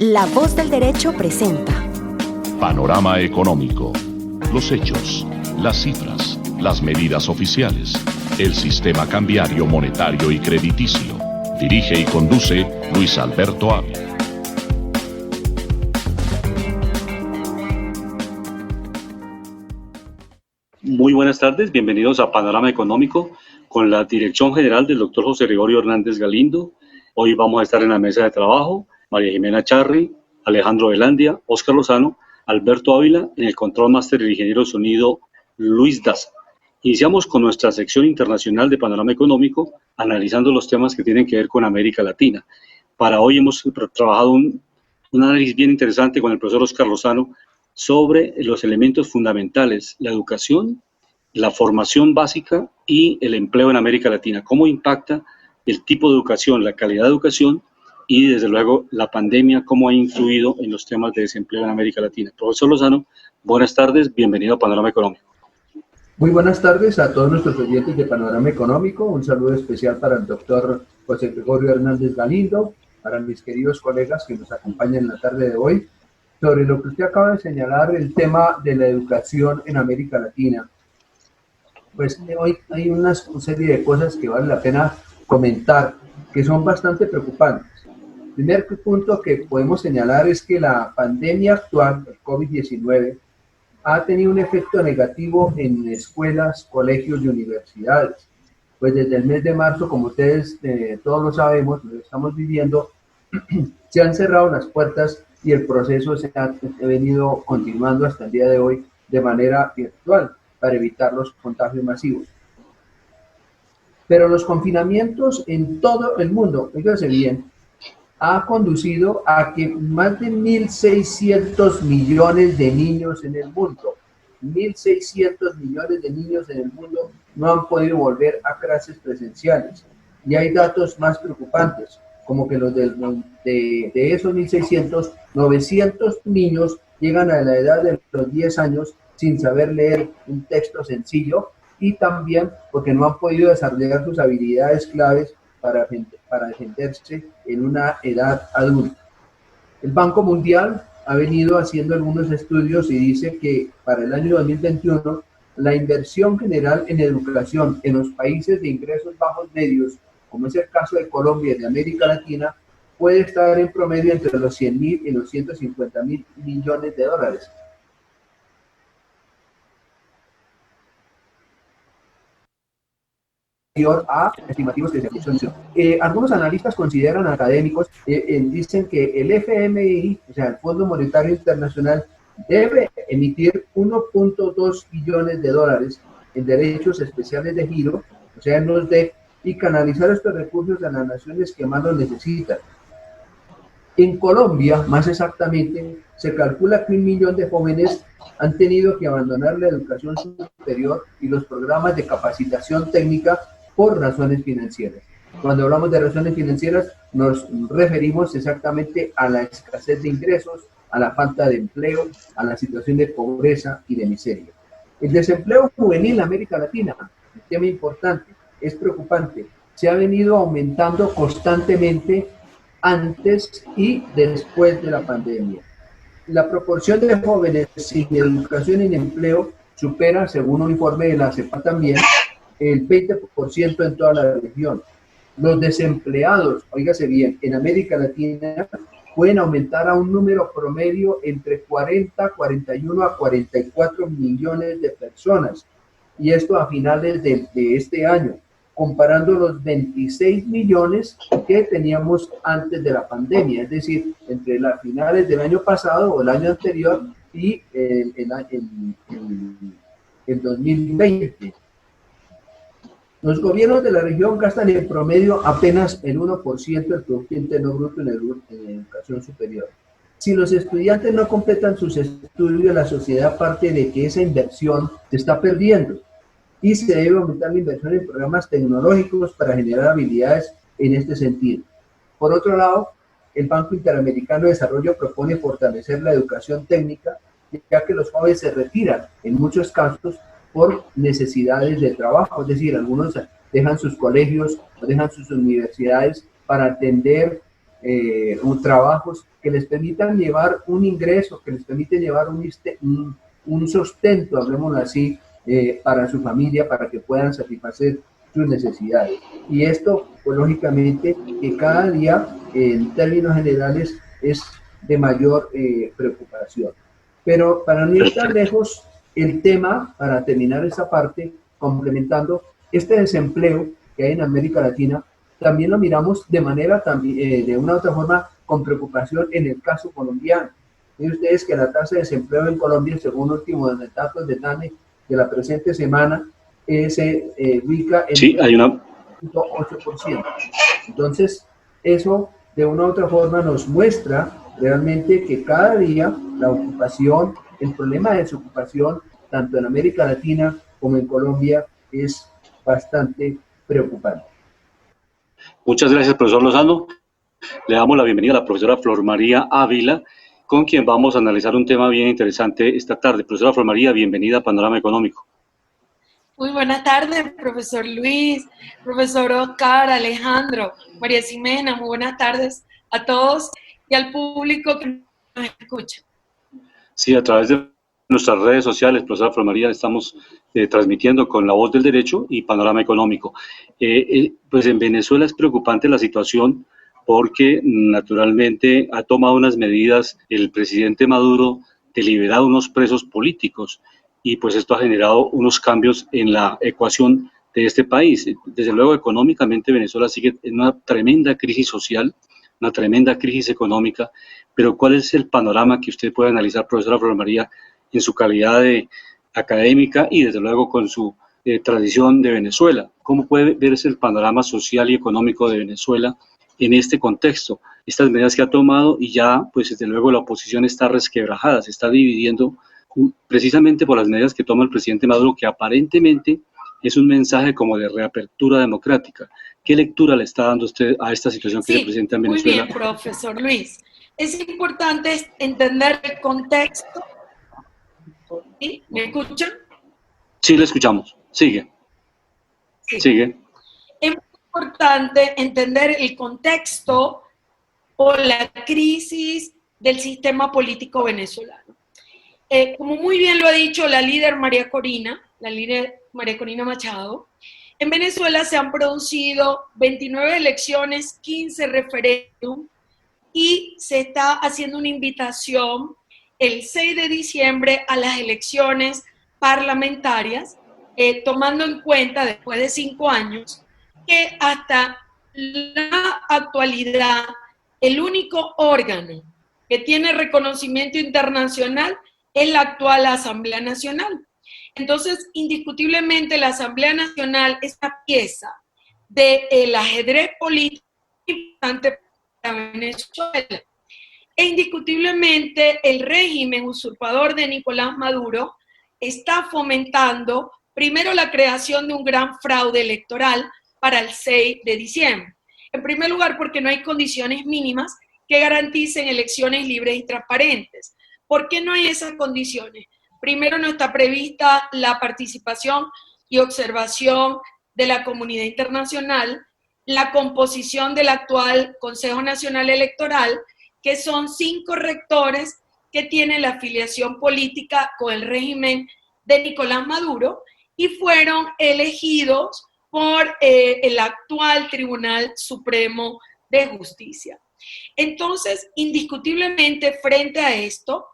La Voz del Derecho presenta Panorama Económico. Los hechos, las cifras, las medidas oficiales, el sistema cambiario, monetario y crediticio. Dirige y conduce Luis Alberto Ávila. Muy buenas tardes, bienvenidos a Panorama Económico con la dirección general del doctor José Gregorio Hernández Galindo. Hoy vamos a estar en la mesa de trabajo María Jimena Charri, Alejandro Velandia, Óscar Lozano, Alberto Ávila, en el control máster el ingeniero de sonido Luis Daza. Iniciamos con nuestra sección internacional de Panorama Económico, analizando los temas que tienen que ver con América Latina. Para hoy hemos trabajado un análisis bien interesante con el profesor Óscar Lozano sobre los elementos fundamentales, la educación, la formación básica y el empleo en América Latina. Cómo impacta el tipo de educación, la calidad de educación y, desde luego, la pandemia, cómo ha influido en los temas de desempleo en América Latina. Profesor Lozano, buenas tardes, bienvenido a Panorama Económico. Muy buenas tardes a todos nuestros oyentes de Panorama Económico. Un saludo especial para el doctor José Gregorio Hernández Galindo, para mis queridos colegas que nos acompañan en la tarde de hoy, sobre lo que usted acaba de señalar, el tema de la educación en América Latina. Pues hoy hay una serie de cosas que vale la pena comentar, que son bastante preocupantes. El primer punto que podemos señalar es que la pandemia actual, el COVID-19, ha tenido un efecto negativo en escuelas, colegios y universidades. Pues desde el mes de marzo, como ustedes todos lo sabemos, lo estamos viviendo, se han cerrado las puertas y el proceso se ha venido continuando hasta el día de hoy de manera virtual para evitar los contagios masivos. Pero los confinamientos en todo el mundo, fíjense bien, ha conducido a que más de 1.600 millones de niños en el mundo, 1.600 millones de niños en el mundo no han podido volver a clases presenciales. Y hay datos más preocupantes, como que los de esos 1.600, 900 niños llegan a la edad de los 10 años sin saber leer un texto sencillo y también porque no han podido desarrollar sus habilidades claves para defenderse en una edad adulta. El Banco Mundial ha venido haciendo algunos estudios y dice que para el año 2021 la inversión general en educación en los países de ingresos bajos medios, como es el caso de Colombia y de América Latina, puede estar en promedio entre los 100.000 y los 150.000 millones de dólares. A estimativos de ejecución. Algunos analistas consideran, académicos, dicen que el FMI, o sea, el Fondo Monetario Internacional, debe emitir 1.2 billones de dólares en derechos especiales de giro, o sea, en los DEC, y canalizar estos recursos a las naciones que más los necesitan. En Colombia, más exactamente, se calcula que 1 millón de jóvenes han tenido que abandonar la educación superior y los programas de capacitación técnica por razones financieras. Cuando hablamos de razones financieras, nos referimos exactamente a la escasez de ingresos, a la falta de empleo, a la situación de pobreza y de miseria. El desempleo juvenil en América Latina, un tema importante, es preocupante. Se ha venido aumentando constantemente antes y después de la pandemia. La proporción de jóvenes sin educación y empleo supera, según un informe de la CEPAL también, el 20% en toda la región. Los desempleados, óigase bien, en América Latina pueden aumentar a un número promedio entre 40, 41 a 44 millones de personas. Y esto a finales de este año, comparando los 26 millones que teníamos antes de la pandemia, es decir, entre las finales del año pasado o el año anterior y el 2020. Los gobiernos de la región gastan en promedio apenas el 1% del Producto Interno Bruto en educación superior. Si los estudiantes no completan sus estudios, la sociedad parte de que esa inversión se está perdiendo y se debe aumentar la inversión en programas tecnológicos para generar habilidades en este sentido. Por otro lado, el Banco Interamericano de Desarrollo propone fortalecer la educación técnica, ya que los jóvenes se retiran en muchos casos por necesidades de trabajo, es decir, algunos dejan sus colegios o dejan sus universidades para atender trabajos que les permitan llevar un ingreso, que les permiten llevar un sustento, hablemoslo así, para su familia, para que puedan satisfacer sus necesidades. Y esto, pues lógicamente, que cada día, en términos generales, es de mayor preocupación. Pero para no ir tan lejos, el tema, para terminar esa parte, complementando, este desempleo que hay en América Latina, también lo miramos de manera, de una u otra forma, con preocupación en el caso colombiano. Miren ustedes que la tasa de desempleo en Colombia, según últimos datos de DANE de la presente semana, se ubica en sí, hay una 8%. Entonces, eso de una u otra forma nos muestra realmente que cada día la ocupación, el problema de desocupación, tanto en América Latina como en Colombia, es bastante preocupante. Muchas gracias, profesor Lozano. Le damos la bienvenida a la profesora Flor María Ávila, con quien vamos a analizar un tema bien interesante esta tarde. Profesora Flor María, bienvenida a Panorama Económico. Muy buenas tardes, profesor Luis, profesor Oscar, Alejandro, María Ximena, muy buenas tardes a todos y al público que nos escucha. Sí, a través de nuestras redes sociales, profesora Flor María, estamos transmitiendo con La Voz del Derecho y Panorama Económico. Pues en Venezuela es preocupante la situación porque naturalmente ha tomado unas medidas el presidente Maduro de liberar unos presos políticos y pues esto ha generado unos cambios en la ecuación de este país. Desde luego económicamente Venezuela sigue en una tremenda crisis social, una tremenda crisis económica, pero ¿cuál es el panorama que usted puede analizar, profesora Flor María, en su calidad de académica y desde luego con su tradición de Venezuela? ¿Cómo puede verse el panorama social y económico de Venezuela en este contexto? Estas medidas que ha tomado y ya, pues desde luego la oposición está resquebrajada, se está dividiendo precisamente por las medidas que toma el presidente Maduro, que aparentemente es un mensaje como de reapertura democrática. ¿Qué lectura le está dando usted a esta situación que se presenta en Venezuela? Muy bien, profesor Luis. Es importante entender el contexto. ¿Sí? ¿Me escuchan? Sí, le escuchamos. Sigue. Sí. Sigue. Es importante entender el contexto o la crisis del sistema político venezolano. Como muy bien lo ha dicho la líder María Corina Machado, en Venezuela se han producido 29 elecciones, 15 referéndum y se está haciendo una invitación el 6 de diciembre a las elecciones parlamentarias, tomando en cuenta, después de 5 años, que hasta la actualidad el único órgano que tiene reconocimiento internacional es la actual Asamblea Nacional. Entonces, indiscutiblemente, la Asamblea Nacional es una pieza del ajedrez político importante para Venezuela. E indiscutiblemente, el régimen usurpador de Nicolás Maduro está fomentando, primero, la creación de un gran fraude electoral para el 6 de diciembre. En primer lugar, porque no hay condiciones mínimas que garanticen elecciones libres y transparentes. ¿Por qué no hay esas condiciones? Primero, no está prevista la participación y observación de la comunidad internacional, la composición del actual Consejo Nacional Electoral, que son 5 rectores que tienen la afiliación política con el régimen de Nicolás Maduro y fueron elegidos por el actual Tribunal Supremo de Justicia. Entonces, indiscutiblemente, frente a esto,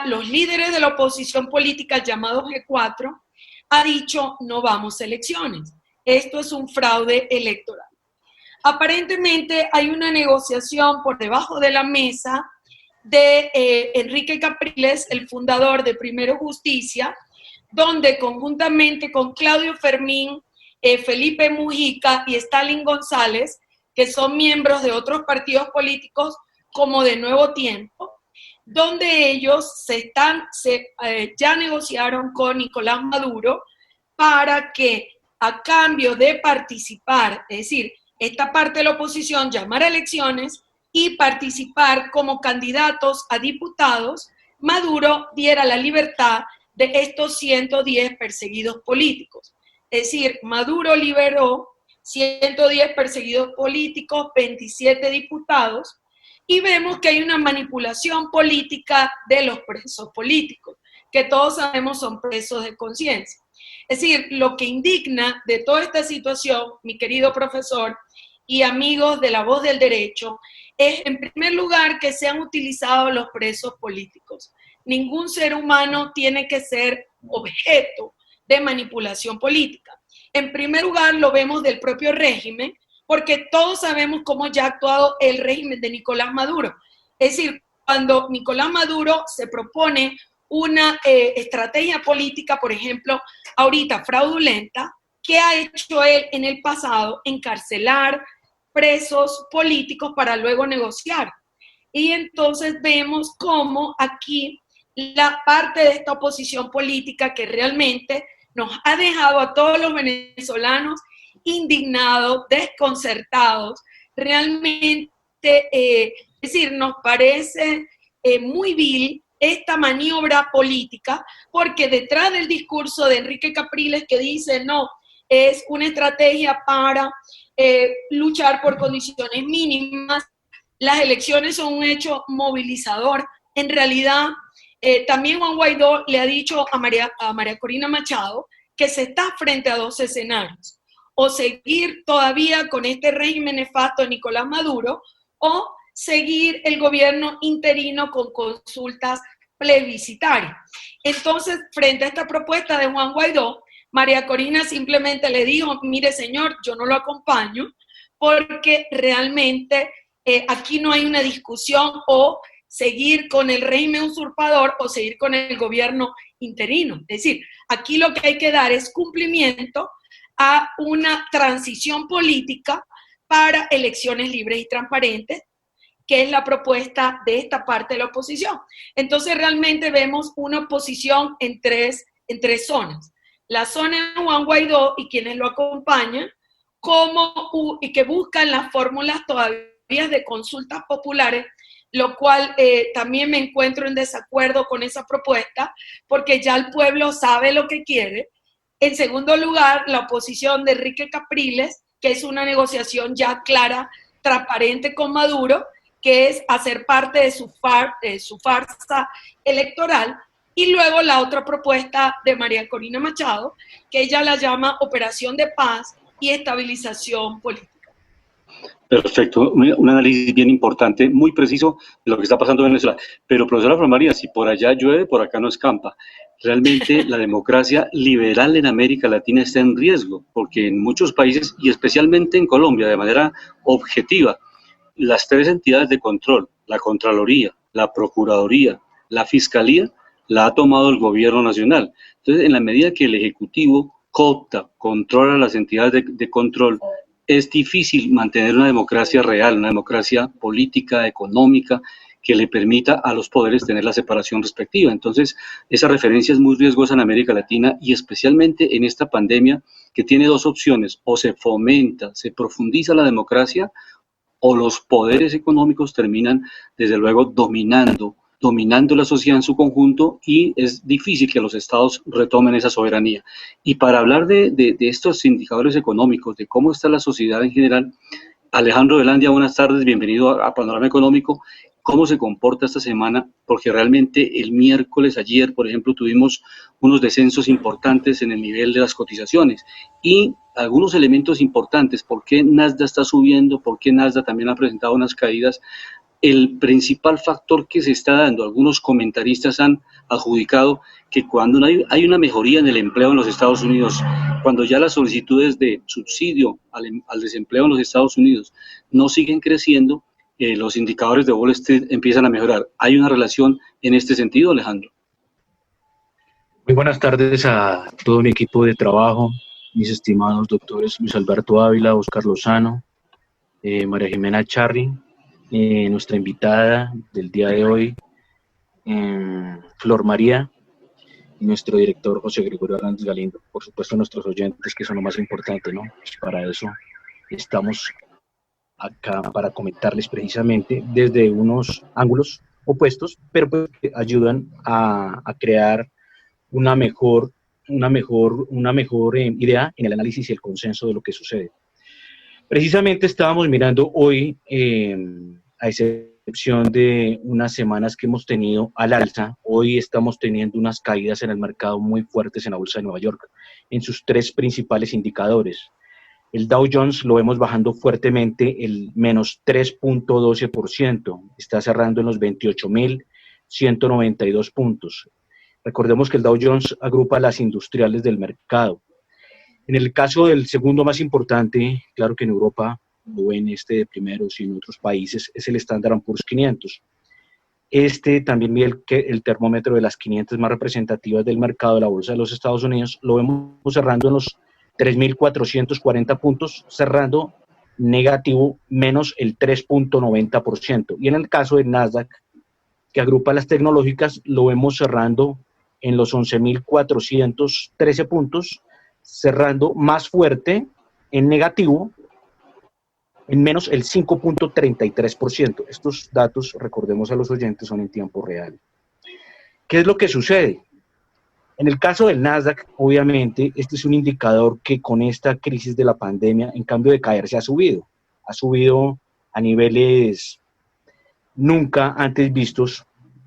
los líderes de la oposición política, llamados G4, ha dicho no vamos a elecciones. Esto es un fraude electoral. Aparentemente hay una negociación por debajo de la mesa de Enrique Capriles, el fundador de Primero Justicia, donde conjuntamente con Claudio Fermín, Felipe Mujica y Stalin González, que son miembros de otros partidos políticos como de Nuevo Tiempo, donde ellos ya negociaron con Nicolás Maduro para que a cambio de participar, es decir, esta parte de la oposición llamar a elecciones y participar como candidatos a diputados, Maduro diera la libertad de estos 110 perseguidos políticos. Es decir, Maduro liberó 110 perseguidos políticos, 27 diputados, y vemos que hay una manipulación política de los presos políticos, que todos sabemos son presos de conciencia. Es decir, lo que indigna de toda esta situación, mi querido profesor y amigos de La Voz del Derecho, es en primer lugar que sean utilizados los presos políticos. Ningún ser humano tiene que ser objeto de manipulación política. En primer lugar, lo vemos del propio régimen, porque todos sabemos cómo ya ha actuado el régimen de Nicolás Maduro. Es decir, cuando Nicolás Maduro se propone una estrategia política, por ejemplo, ahorita fraudulenta, ¿qué ha hecho él en el pasado? Encarcelar presos políticos para luego negociar. Y entonces vemos cómo aquí la parte de esta oposición política que realmente nos ha dejado a todos los venezolanos indignados, desconcertados, realmente, es decir, nos parece muy vil esta maniobra política, porque detrás del discurso de Enrique Capriles que dice, no, es una estrategia para luchar por condiciones mínimas, las elecciones son un hecho movilizador, en realidad también Juan Guaidó le ha dicho a María Corina Machado que se está frente a dos escenarios, o seguir todavía con este régimen nefasto de Nicolás Maduro, o seguir el gobierno interino con consultas plebiscitarias. Entonces, frente a esta propuesta de Juan Guaidó, María Corina simplemente le dijo, mire señor, yo no lo acompaño, porque realmente aquí no hay una discusión o seguir con el régimen usurpador o seguir con el gobierno interino. Es decir, aquí lo que hay que dar es cumplimiento a una transición política para elecciones libres y transparentes, que es la propuesta de esta parte de la oposición. Entonces realmente vemos una oposición en tres zonas. La zona de Juan Guaidó y quienes lo acompañan, y que buscan las fórmulas todavía de consultas populares, lo cual también me encuentro en desacuerdo con esa propuesta, porque ya el pueblo sabe lo que quiere. En segundo lugar, la oposición de Enrique Capriles, que es una negociación ya clara, transparente con Maduro, que es hacer parte de su farsa electoral, y luego la otra propuesta de María Corina Machado, que ella la llama Operación de Paz y Estabilización Política. Perfecto, un análisis bien importante, muy preciso de lo que está pasando en Venezuela. Pero, profesora Flor María, si por allá llueve, por acá no escampa. Realmente la democracia liberal en América Latina está en riesgo, porque en muchos países, y especialmente en Colombia, de manera objetiva, las tres entidades de control, la Contraloría, la Procuraduría, la Fiscalía, la ha tomado el gobierno nacional. Entonces, en la medida que el Ejecutivo coopta, controla las entidades de control, es difícil mantener una democracia real, una democracia política, económica, que le permita a los poderes tener la separación respectiva. Entonces, esa referencia es muy riesgosa en América Latina y especialmente en esta pandemia que tiene dos opciones: o se fomenta, se profundiza la democracia, o los poderes económicos terminan, desde luego, dominando la sociedad en su conjunto, y es difícil que los estados retomen esa soberanía. Y para hablar de estos indicadores económicos, de cómo está la sociedad en general, Alejandro Velandia, buenas tardes, bienvenido a Panorama Económico. ¿Cómo se comporta esta semana? Porque realmente el miércoles, ayer, por ejemplo, tuvimos unos descensos importantes en el nivel de las cotizaciones y algunos elementos importantes. ¿Por qué Nasdaq está subiendo? ¿Por qué Nasdaq también ha presentado unas caídas? El principal factor que se está dando, algunos comentaristas han adjudicado que cuando hay una mejoría en el empleo en los Estados Unidos, cuando ya las solicitudes de subsidio al desempleo en los Estados Unidos no siguen creciendo, los indicadores de Wall Street empiezan a mejorar. ¿Hay una relación en este sentido, Alejandro? Muy buenas tardes a todo mi equipo de trabajo, mis estimados doctores Luis Alberto Ávila, Oscar Lozano, María Jimena Charri, nuestra invitada del día de hoy, Flor María, y nuestro director José Gregorio Hernández Galindo. Por supuesto, nuestros oyentes, que son lo más importante, ¿no? Pues para eso estamos acá, para comentarles precisamente desde unos ángulos opuestos, pero pues que ayudan a crear una mejor idea en el análisis y el consenso de lo que sucede. Precisamente estábamos mirando hoy, a excepción de unas semanas que hemos tenido al alza, hoy estamos teniendo unas caídas en el mercado muy fuertes en la Bolsa de Nueva York, en sus tres principales indicadores. El Dow Jones lo vemos bajando fuertemente, el menos 3.12%, está cerrando en los 28.192 puntos. Recordemos que el Dow Jones agrupa las industriales del mercado. En el caso del segundo más importante, claro que en Europa, no en este de primeros y en otros países, es el Standard & Poor's 500. Este también mide el termómetro de las 500 más representativas del mercado de la Bolsa de los Estados Unidos. Lo vemos cerrando en los 3.440 puntos, cerrando negativo, menos el 3.90%. Y en el caso del Nasdaq, que agrupa las tecnológicas, lo vemos cerrando en los 11.413 puntos, cerrando más fuerte en negativo, en menos el 5.33%. Estos datos, recordemos a los oyentes, son en tiempo real. ¿Qué es lo que sucede? En el caso del Nasdaq, obviamente, este es un indicador que con esta crisis de la pandemia, en cambio de caerse, ha subido a niveles nunca antes vistos,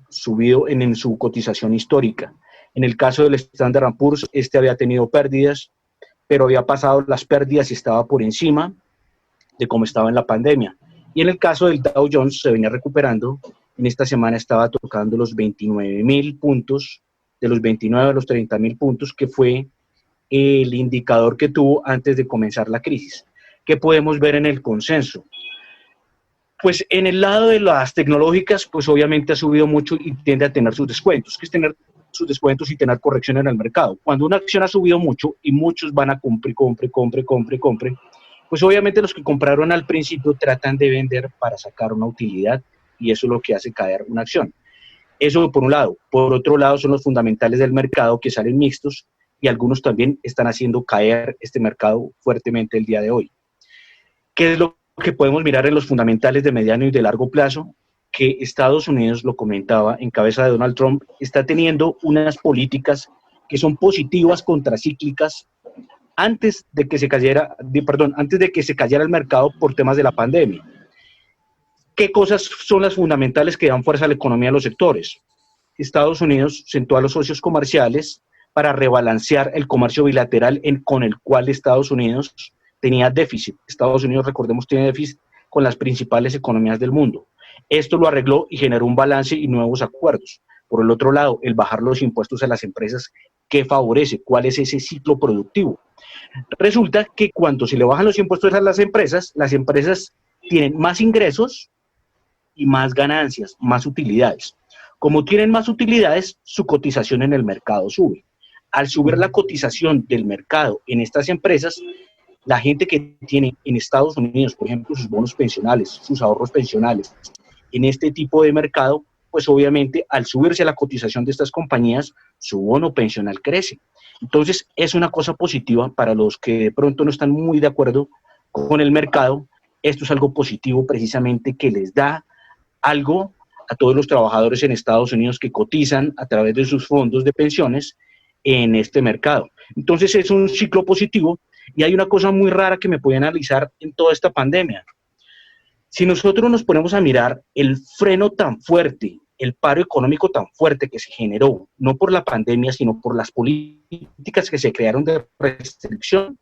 subido en su cotización histórica. En el caso del Standard & Poor's, este había tenido pérdidas, pero había pasado las pérdidas y estaba por encima de cómo estaba en la pandemia. Y en el caso del Dow Jones se venía recuperando, en esta semana estaba tocando los 29.000 puntos, de los 29 a los 30.000 puntos, que fue el indicador que tuvo antes de comenzar la crisis. ¿Qué podemos ver en el consenso? Pues en el lado de las tecnológicas, pues obviamente ha subido mucho y tiende a tener sus descuentos, que es tener sus descuentos y tener corrección en el mercado. Cuando una acción ha subido mucho y muchos van a compre, pues obviamente los que compraron al principio tratan de vender para sacar una utilidad y eso es lo que hace caer una acción. Eso por un lado. Por otro lado son los fundamentales del mercado que salen mixtos y algunos también están haciendo caer este mercado fuertemente el día de hoy. ¿Qué es lo que podemos mirar en los fundamentales de mediano y de largo plazo? Que Estados Unidos, lo comentaba, en cabeza de Donald Trump, está teniendo unas políticas que son positivas, contracíclicas, antes de que se cayera el mercado por temas de la pandemia. ¿Qué cosas son las fundamentales que dan fuerza a la economía de los sectores? Estados Unidos sentó a los socios comerciales para rebalancear el comercio bilateral con el cual Estados Unidos tenía déficit. Estados Unidos, recordemos, tiene déficit con las principales economías del mundo. Esto lo arregló y generó un balance y nuevos acuerdos. Por el otro lado, el bajar los impuestos a las empresas, ¿qué favorece? ¿Cuál es ese ciclo productivo? Resulta que cuando se le bajan los impuestos a las empresas tienen más ingresos y más ganancias, más utilidades. Como tienen más utilidades, su cotización en el mercado sube. Al subir la cotización del mercado en estas empresas, la gente que tiene en Estados Unidos, por ejemplo, sus bonos pensionales, sus ahorros pensionales, en este tipo de mercado, pues obviamente al subirse la cotización de estas compañías, su bono pensional crece. Entonces es una cosa positiva para los que de pronto no están muy de acuerdo con el mercado. Esto es algo positivo precisamente que les da algo a todos los trabajadores en Estados Unidos que cotizan a través de sus fondos de pensiones en este mercado. Entonces es un ciclo positivo y hay una cosa muy rara que me puede analizar en toda esta pandemia. Si nosotros nos ponemos a mirar el freno tan fuerte, el paro económico tan fuerte que se generó, no por la pandemia, sino por las políticas que se crearon de restricción,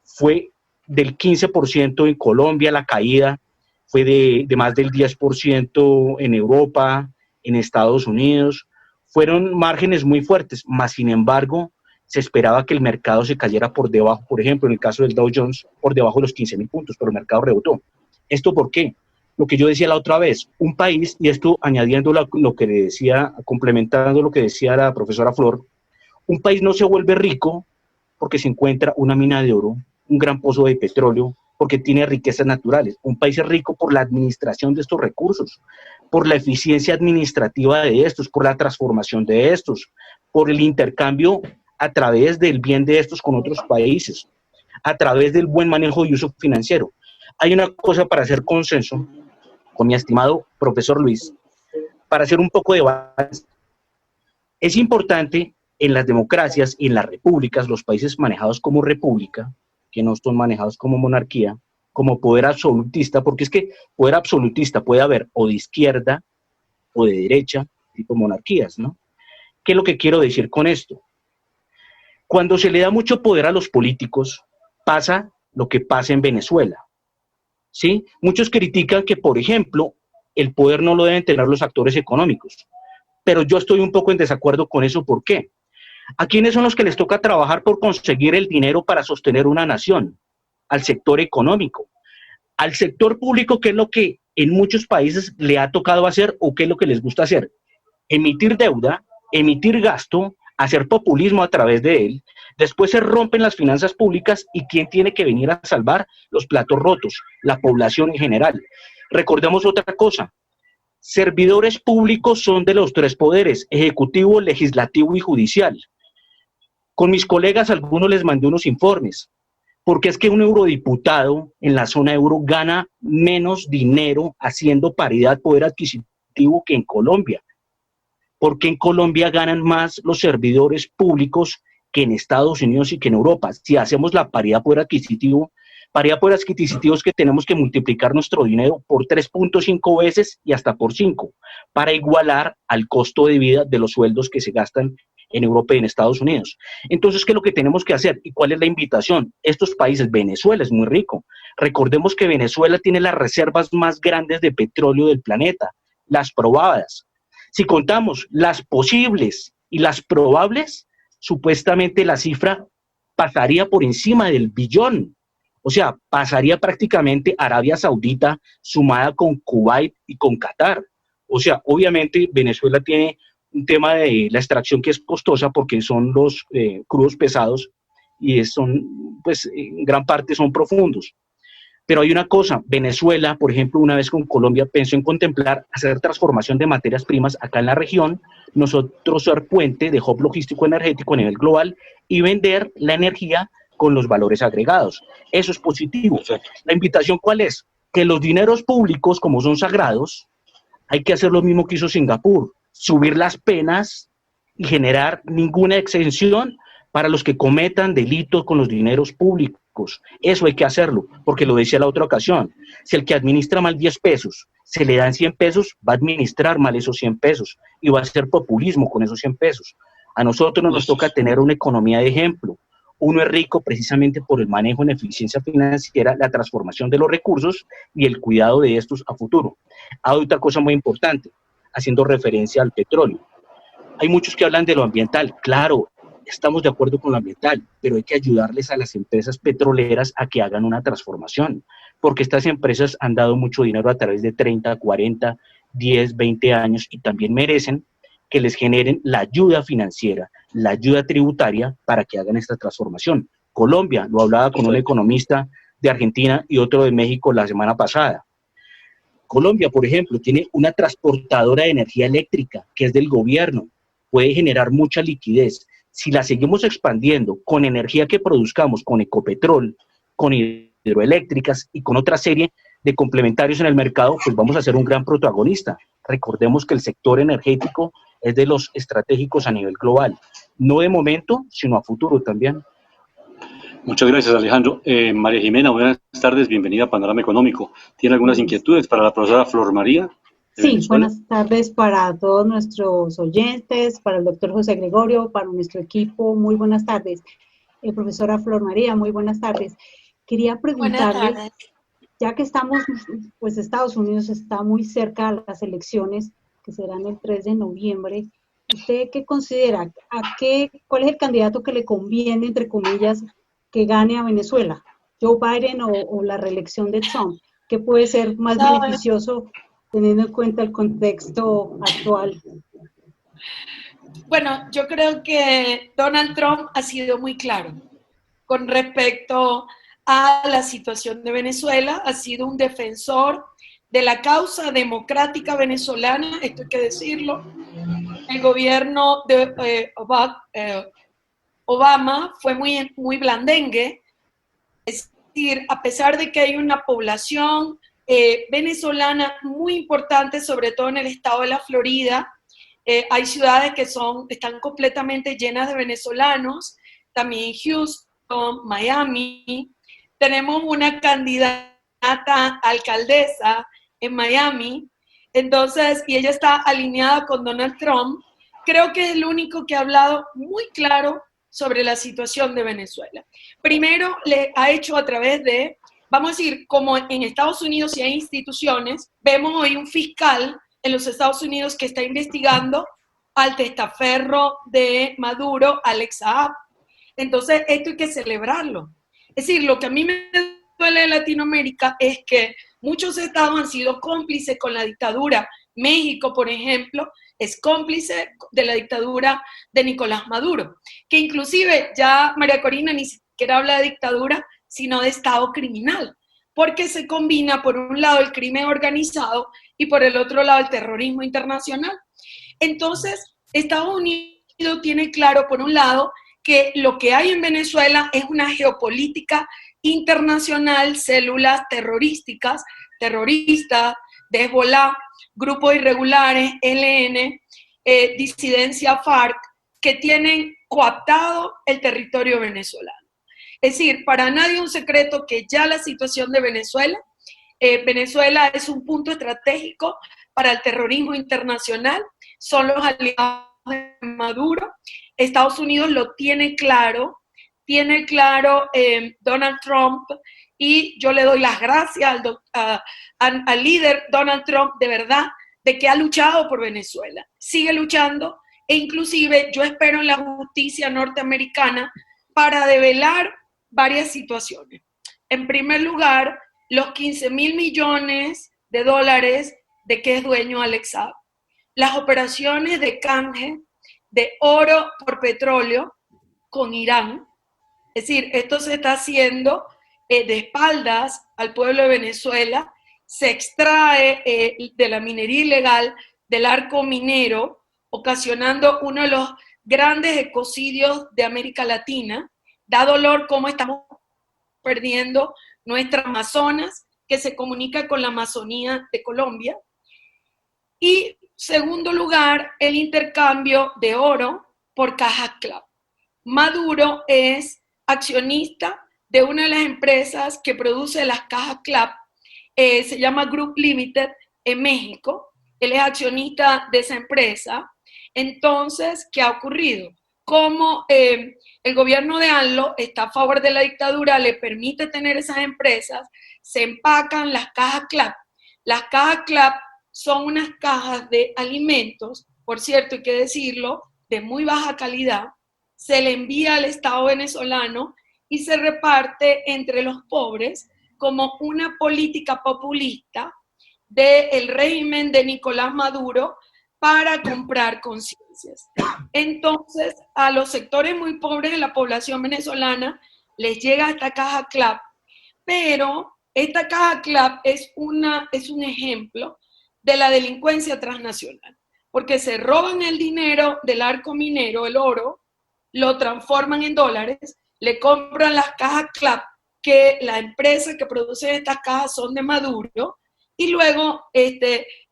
fue del 15% en Colombia, la caída fue de más del 10% en Europa, en Estados Unidos, fueron márgenes muy fuertes, más sin embargo, se esperaba que el mercado se cayera por debajo, por ejemplo, en el caso del Dow Jones, por debajo de los 15.000 puntos, pero el mercado rebotó. ¿Esto por qué? Lo que yo decía la otra vez, un país, y esto añadiendo lo que decía, complementando lo que decía la profesora Flor, un país no se vuelve rico porque se encuentra una mina de oro, un gran pozo de petróleo, porque tiene riquezas naturales. Un país es rico por la administración de estos recursos, por la eficiencia administrativa de estos, por la transformación de estos, por el intercambio a través del bien de estos con otros países, a través del buen manejo y uso financiero. Hay una cosa para hacer consenso con mi estimado profesor Luis, para hacer un poco de balance. Es importante en las democracias y en las repúblicas, los países manejados como república, que no son manejados como monarquía, como poder absolutista, porque es que poder absolutista puede haber o de izquierda o de derecha, tipo monarquías, ¿no? ¿Qué es lo que quiero decir con esto? Cuando se le da mucho poder a los políticos, pasa lo que pasa en Venezuela, ¿sí? Muchos critican que, por ejemplo, el poder no lo deben tener los actores económicos, pero yo estoy un poco en desacuerdo con eso. ¿Por qué? ¿A quiénes son los que les toca trabajar por conseguir el dinero para sostener una nación? Al sector económico, al sector público, que es lo que en muchos países le ha tocado hacer o qué es lo que les gusta hacer: emitir deuda, emitir gasto, hacer populismo a través de él. Después se rompen las finanzas públicas y ¿quién tiene que venir a salvar los platos rotos? La población en general. Recordemos otra cosa: servidores públicos son de los tres poderes: ejecutivo, legislativo y judicial. Con mis colegas, algunos les mandé unos informes, porque es que un eurodiputado en la zona euro gana menos dinero haciendo paridad poder adquisitivo que en Colombia. Porque en Colombia ganan más los servidores públicos que en Estados Unidos y que en Europa. Si hacemos la paridad poder adquisitivo es que tenemos que multiplicar nuestro dinero por 3.5 veces y hasta por 5 para igualar al costo de vida de los sueldos que se gastan en Europa y en Estados Unidos. Entonces, ¿qué es lo que tenemos que hacer? ¿Y cuál es la invitación? Estos países, Venezuela es muy rico. Recordemos que Venezuela tiene las reservas más grandes de petróleo del planeta, las probadas. Si contamos las posibles y las probables, supuestamente la cifra pasaría por encima del billón. O sea, pasaría prácticamente Arabia Saudita sumada con Kuwait y con Qatar. O sea, obviamente Venezuela tiene un tema de la extracción que es costosa porque son los crudos pesados y pues en gran parte son profundos. Pero hay una cosa: Venezuela, por ejemplo, una vez con Colombia pensó en contemplar hacer transformación de materias primas acá en la región, nosotros ser puente de hub logístico energético a nivel global y vender la energía con los valores agregados. Eso es positivo. Perfecto. La invitación, ¿cuál es? Que los dineros públicos, como son sagrados, hay que hacer lo mismo que hizo Singapur: subir las penas y generar ninguna exención para los que cometan delitos con los dineros públicos. Eso hay que hacerlo, porque lo decía la otra ocasión: si el que administra mal 10 pesos se le dan 100 pesos, va a administrar mal esos 100 pesos y va a hacer populismo con esos 100 pesos. A nosotros nos toca tener una economía de ejemplo. Uno es rico precisamente por el manejo en eficiencia financiera, la transformación de los recursos y el cuidado de estos a futuro. Hay otra cosa muy importante, haciendo referencia al petróleo. Hay muchos que hablan de lo ambiental. Claro, estamos de acuerdo con lo ambiental, pero hay que ayudarles a las empresas petroleras a que hagan una transformación, porque estas empresas han dado mucho dinero a través de 30, 40, 10, 20 años y también merecen que les generen la ayuda financiera, la ayuda tributaria para que hagan esta transformación. Colombia, lo hablaba con un economista de Argentina y otro de México la semana pasada. Colombia, por ejemplo, tiene una transportadora de energía eléctrica que es del gobierno, puede generar mucha liquidez. Si la seguimos expandiendo con energía que produzcamos con Ecopetrol, con hidroeléctricas y con otra serie de complementarios en el mercado, pues vamos a ser un gran protagonista. Recordemos que el sector energético es de los estratégicos a nivel global, no de momento, sino a futuro también. Muchas gracias, Alejandro. María Jimena, buenas tardes, bienvenida a Panorama Económico. ¿Tiene algunas inquietudes para la profesora Flor María? Sí, buenas tardes para todos nuestros oyentes, para el doctor José Gregorio, para nuestro equipo, muy buenas tardes. Profesora Flor María, muy buenas tardes. Quería preguntarle, ya que estamos, pues Estados Unidos está muy cerca a las elecciones, que serán el 3 de noviembre, ¿usted qué considera? ¿Cuál es el candidato que le conviene, entre comillas, que gane a Venezuela? ¿Joe Biden o la reelección de Trump? ¿Qué puede ser más beneficioso teniendo en cuenta el contexto actual? Bueno, yo creo que Donald Trump ha sido muy claro con respecto a la situación de Venezuela, ha sido un defensor de la causa democrática venezolana, esto hay que decirlo. El gobierno de Obama fue muy blandengue, es decir, a pesar de que hay una población venezolana muy importante, sobre todo en el estado de la Florida, hay ciudades que están completamente llenas de venezolanos, también Houston, Miami. Tenemos una candidata candidata a alcaldesa en Miami, entonces, y ella está alineada con Donald Trump. Creo que es el único que ha hablado muy claro sobre la situación de Venezuela. Primero, le ha hecho a través de, vamos a decir, como en Estados Unidos sí hay instituciones, vemos hoy un fiscal en los Estados Unidos que está investigando al testaferro de Maduro, Alex Saab. Entonces, esto hay que celebrarlo. Es decir, lo que a mí me duele de Latinoamérica es que muchos estados han sido cómplices con la dictadura. México, por ejemplo, es cómplice de la dictadura de Nicolás Maduro, que inclusive ya María Corina ni siquiera habla de dictadura, sino de estado criminal, porque se combina por un lado el crimen organizado y por el otro lado el terrorismo internacional. Entonces, Estados Unidos tiene claro, por un lado, que lo que hay en Venezuela es una geopolítica internacional, células terroristas, de Hezbollah, grupos irregulares, ELN, disidencia FARC, que tienen coaptado el territorio venezolano. Es decir, para nadie es un secreto que ya la situación de Venezuela, Venezuela es un punto estratégico para el terrorismo internacional, son los aliados de Maduro. Estados Unidos lo tiene claro Donald Trump, y yo le doy las gracias al líder Donald Trump, de verdad, de que ha luchado por Venezuela, sigue luchando, e inclusive yo espero en la justicia norteamericana para develar varias situaciones. En primer lugar, los 15,000 millones de dólares de que es dueño Alex Saab, las operaciones de canje de oro por petróleo con Irán. Es decir, esto se está haciendo de espaldas al pueblo de Venezuela, se extrae de la minería ilegal del arco minero, ocasionando uno de los grandes ecocidios de América Latina. Da dolor cómo estamos perdiendo nuestra Amazonas, que se comunica con la Amazonía de Colombia. Y segundo lugar, el intercambio de oro por cajas club. Maduro es accionista de una de las empresas que produce las cajas club, se llama Group Limited en México. Él es accionista de esa empresa. Entonces, ¿qué ha ocurrido? Como el gobierno de ANLO está a favor de la dictadura, le permite tener esas empresas, se empacan las cajas club. Las cajas club son unas cajas de alimentos, por cierto, hay que decirlo, de muy baja calidad, se le envía al Estado venezolano y se reparte entre los pobres como una política populista del régimen de Nicolás Maduro para comprar conciencias. Entonces, a los sectores muy pobres de la población venezolana les llega esta caja club, pero esta caja club es un ejemplo de la delincuencia transnacional, porque se roban el dinero del arco minero, el oro, lo transforman en dólares, le compran las cajas club, que la empresa que produce estas cajas son de Maduro, y luego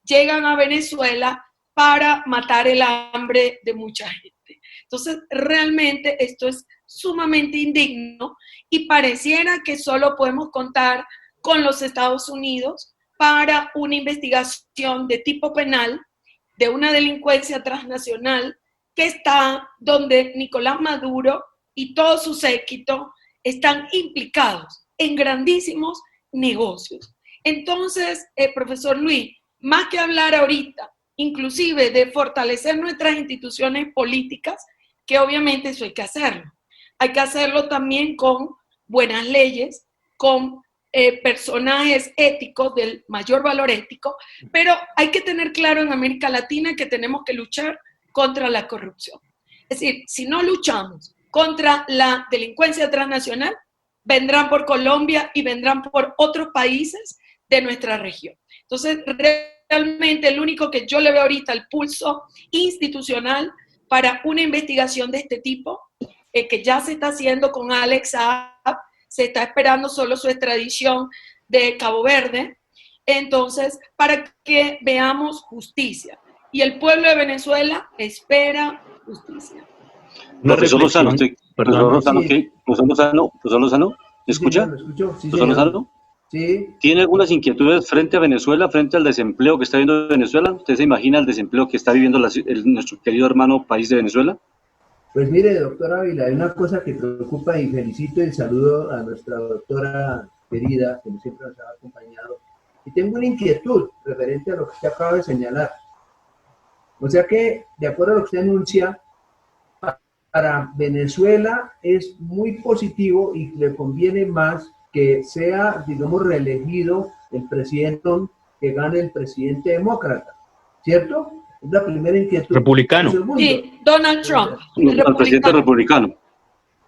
llegan a Venezuela para matar el hambre de mucha gente. Entonces, realmente esto es sumamente indigno y pareciera que solo podemos contar con los Estados Unidos para una investigación de tipo penal de una delincuencia transnacional que está donde Nicolás Maduro y todo su séquito están implicados en grandísimos negocios. Entonces, profesor Luis, más que hablar ahorita, inclusive de fortalecer nuestras instituciones políticas, que obviamente eso hay que hacerlo. Hay que hacerlo también con buenas leyes, con personajes éticos del mayor valor ético, pero hay que tener claro en América Latina que tenemos que luchar contra la corrupción. Es decir, si no luchamos contra la delincuencia transnacional, vendrán por Colombia y vendrán por otros países de nuestra región. Entonces, realmente el único que yo le veo ahorita el pulso institucional para una investigación de este tipo, que ya se está haciendo con Alex Saab, se está esperando solo su extradición de Cabo Verde, entonces, para que veamos justicia. Y el pueblo de Venezuela espera justicia. Profesor Lozano, ¿me escucha? Sí, señor, lo escucho. Sí, ¿Profesor Lozano? Sí. ¿Tiene algunas inquietudes frente a Venezuela, frente al desempleo que está viviendo Venezuela? ¿Usted se imagina el desempleo que está viviendo nuestro querido hermano país de Venezuela? Pues mire, doctora Ávila, hay una cosa que preocupa y felicito y saludo a nuestra doctora querida, que siempre nos ha acompañado. Y tengo una inquietud referente a lo que usted acaba de señalar. O sea que, de acuerdo a lo que usted anuncia, para Venezuela es muy positivo y le conviene más que sea, digamos, reelegido el presidente, que gane el presidente demócrata, ¿cierto? Es la primera inquietud. Republicano. Sí, Donald Trump. El presidente republicano.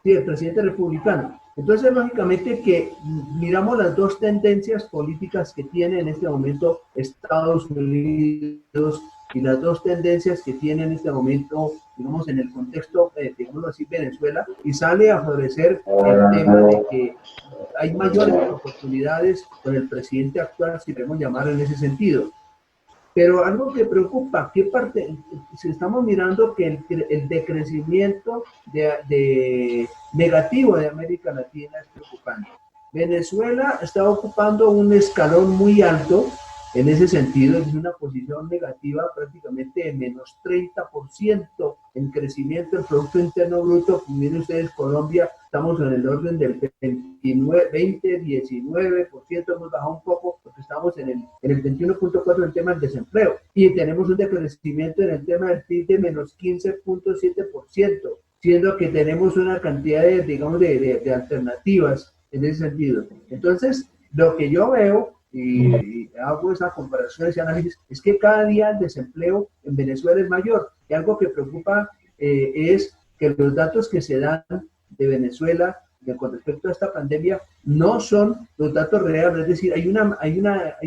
Sí, el presidente republicano. Entonces, lógicamente que miramos las dos tendencias políticas que tiene en este momento Estados Unidos y las dos tendencias que tiene en este momento, digamos, en el contexto, digámoslo así, Venezuela, y sale a florecer el tema de que hay mayores oportunidades con el presidente actual, si queremos llamar en ese sentido. Pero algo que preocupa, ¿qué parte? Si estamos mirando que el decrecimiento negativo de América Latina es preocupante. Venezuela está ocupando un escalón muy alto en ese sentido, es una posición negativa prácticamente de menos 30% en crecimiento del Producto Interno Bruto. Miren ustedes, Colombia, estamos en el orden del 19%, hemos bajado un poco porque estamos en el 21.4% en el tema del desempleo. Y tenemos un decrecimiento en el tema del PIB de menos 15.7%, siendo que tenemos una cantidad de, digamos, de alternativas en ese sentido. Entonces, lo que yo veo, y hago esa comparación, ese análisis, es que cada día el desempleo en Venezuela es mayor. Y algo que preocupa es que los datos que se dan de Venezuela con respecto a esta pandemia no son los datos reales, es decir, hay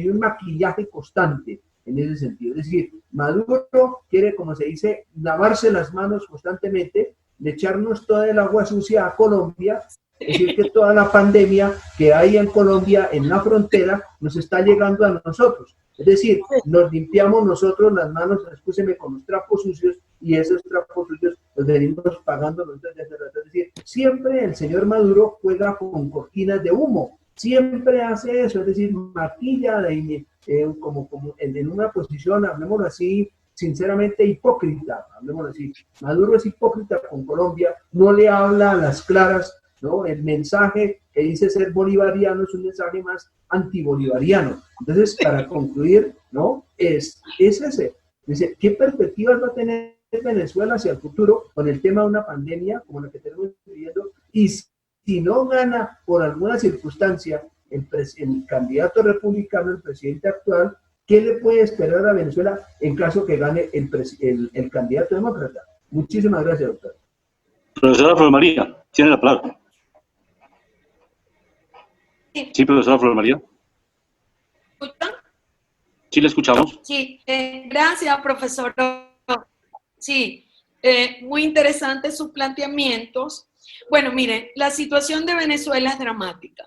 un maquillaje constante en ese sentido. Es decir, Maduro quiere, como se dice, lavarse las manos constantemente, de echarnos toda el agua sucia a Colombia. Es decir, que toda la pandemia que hay en Colombia, en la frontera, nos está llegando a nosotros. Es decir, nos limpiamos nosotros las manos, excúseme, con los trapos sucios, y esos trapos sucios los venimos pagando nosotros desde rato. Es decir, siempre el señor Maduro juega con cortinas de humo. Siempre hace eso, es decir, maquilla como en una posición, hablemoslo así, sinceramente hipócrita, hablemoslo así. Maduro es hipócrita con Colombia, no le habla a las claras, ¿no? El mensaje que dice ser bolivariano es un mensaje más antibolivariano. Entonces, para concluir, ¿no? Es ese. Dice, ¿qué perspectivas va a tener Venezuela hacia el futuro con el tema de una pandemia como la que tenemos viviendo? Y si no gana por alguna circunstancia el candidato republicano, el presidente actual, ¿qué le puede esperar a Venezuela en caso que gane el candidato demócrata? Muchísimas gracias, doctor. Profesora Flor María, tiene la palabra. Sí, profesora Flor María. ¿Escuchan? Sí, le escuchamos. Sí, gracias, profesor. Sí, muy interesantes sus planteamientos. Bueno, miren, la situación de Venezuela es dramática.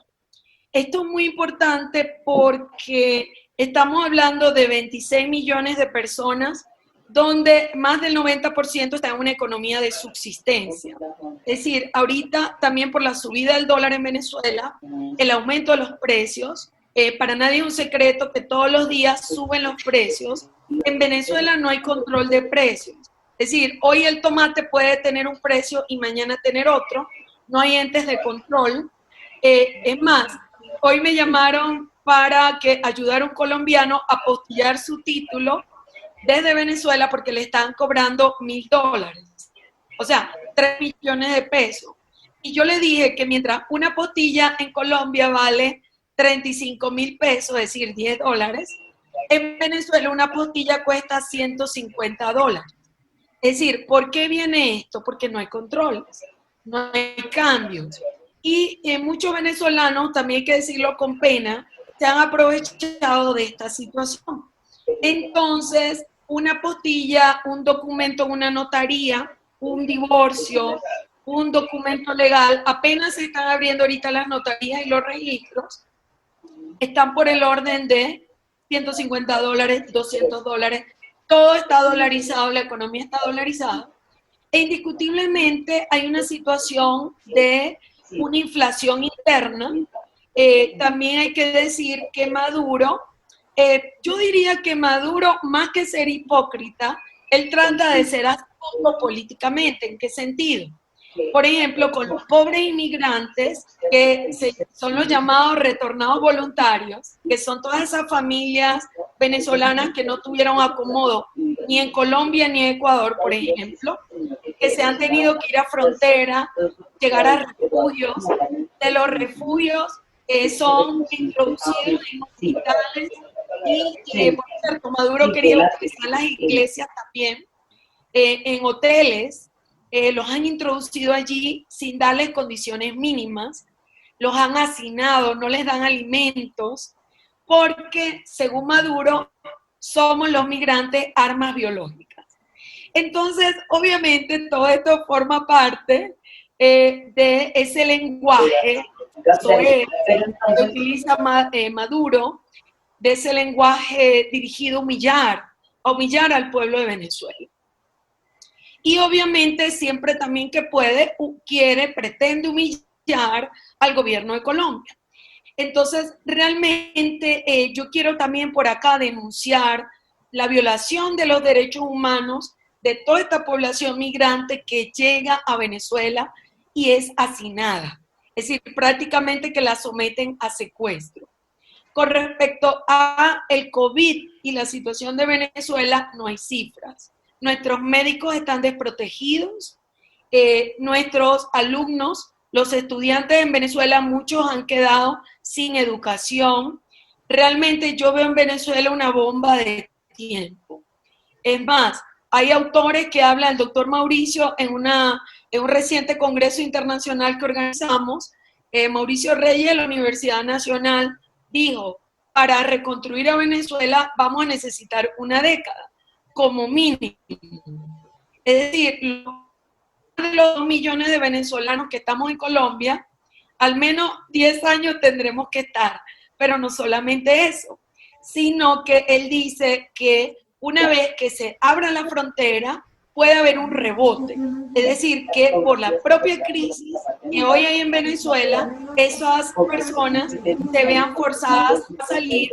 Esto es muy importante porque estamos hablando de 26 millones de personas donde más del 90% está en una economía de subsistencia. Es decir, ahorita también por la subida del dólar en Venezuela, el aumento de los precios, para nadie es un secreto que todos los días suben los precios. En Venezuela no hay control de precios. Es decir, hoy el tomate puede tener un precio y mañana tener otro. No hay entes de control. Es más, hoy me llamaron para ayudar a un colombiano a apostillar su título desde Venezuela porque le están cobrando $1,000. O sea, 3 millones de pesos. Y yo le dije que mientras una apostilla en Colombia vale 35,000 pesos, es decir, $10, en Venezuela una apostilla cuesta $150. Es decir, ¿por qué viene esto? Porque no hay controles, no hay cambios. Y muchos venezolanos, también hay que decirlo con pena, se han aprovechado de esta situación. Entonces, una apostilla, un documento en una notaría, un divorcio, un documento legal, apenas se están abriendo ahorita las notarías y los registros, están por el orden de $150, $200, todo está dolarizado, la economía está dolarizada, e indiscutiblemente hay una situación de una inflación interna también hay que decir que Maduro, yo diría que Maduro, más que ser hipócrita, él trata de ser astuto políticamente. ¿En qué sentido? Por ejemplo, con los pobres inmigrantes, que son los llamados retornados voluntarios, que son todas esas familias venezolanas que no tuvieron acomodo ni en Colombia ni en Ecuador, por ejemplo, que se han tenido que ir a frontera, llegar a refugios. De los refugios son introducidos en hospitales y, por cierto, Maduro quería utilizar las iglesias también, en hoteles. Los han introducido allí sin darles condiciones mínimas, los han hacinado, no les dan alimentos, porque, según Maduro, somos los migrantes armas biológicas. Entonces, obviamente, todo esto forma parte de ese lenguaje que utiliza Maduro, de ese lenguaje dirigido a humillar al pueblo de Venezuela. Y obviamente siempre también que puede, pretende humillar al gobierno de Colombia. Entonces, realmente yo quiero también por acá denunciar la violación de los derechos humanos de toda esta población migrante que llega a Venezuela y es hacinada. Es decir, prácticamente que la someten a secuestro. Con respecto a el COVID y la situación de Venezuela, no hay cifras. Nuestros médicos están desprotegidos, nuestros alumnos, los estudiantes en Venezuela, muchos han quedado sin educación. Realmente yo veo en Venezuela una bomba de tiempo. Es más, hay autores que hablan, el doctor Mauricio, en un reciente congreso internacional que organizamos, Mauricio Reyes de la Universidad Nacional dijo, para reconstruir a Venezuela vamos a necesitar una década, como mínimo. Es decir, de los 2 millones de venezolanos que estamos en Colombia, al menos 10 años tendremos que estar, pero no solamente eso, sino que él dice que una vez que se abra la frontera, puede haber un rebote. Es decir, que por la propia crisis que hoy hay en Venezuela, esas personas se vean forzadas a salir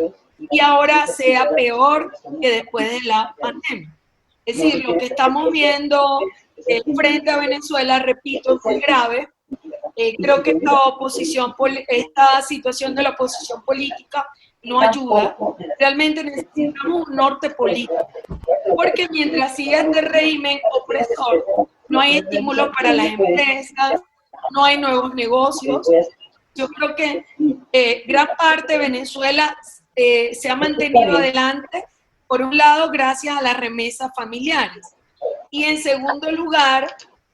y ahora sea peor que después de la pandemia. Es decir, lo que estamos viendo frente a Venezuela, repito, es muy grave. Creo que esta situación de la oposición política no ayuda. Realmente necesitamos un norte político, porque mientras siga este régimen opresor, no hay estímulos para las empresas, no hay nuevos negocios. Yo creo que gran parte de Venezuela se ha mantenido adelante, por un lado, gracias a las remesas familiares, y en segundo lugar,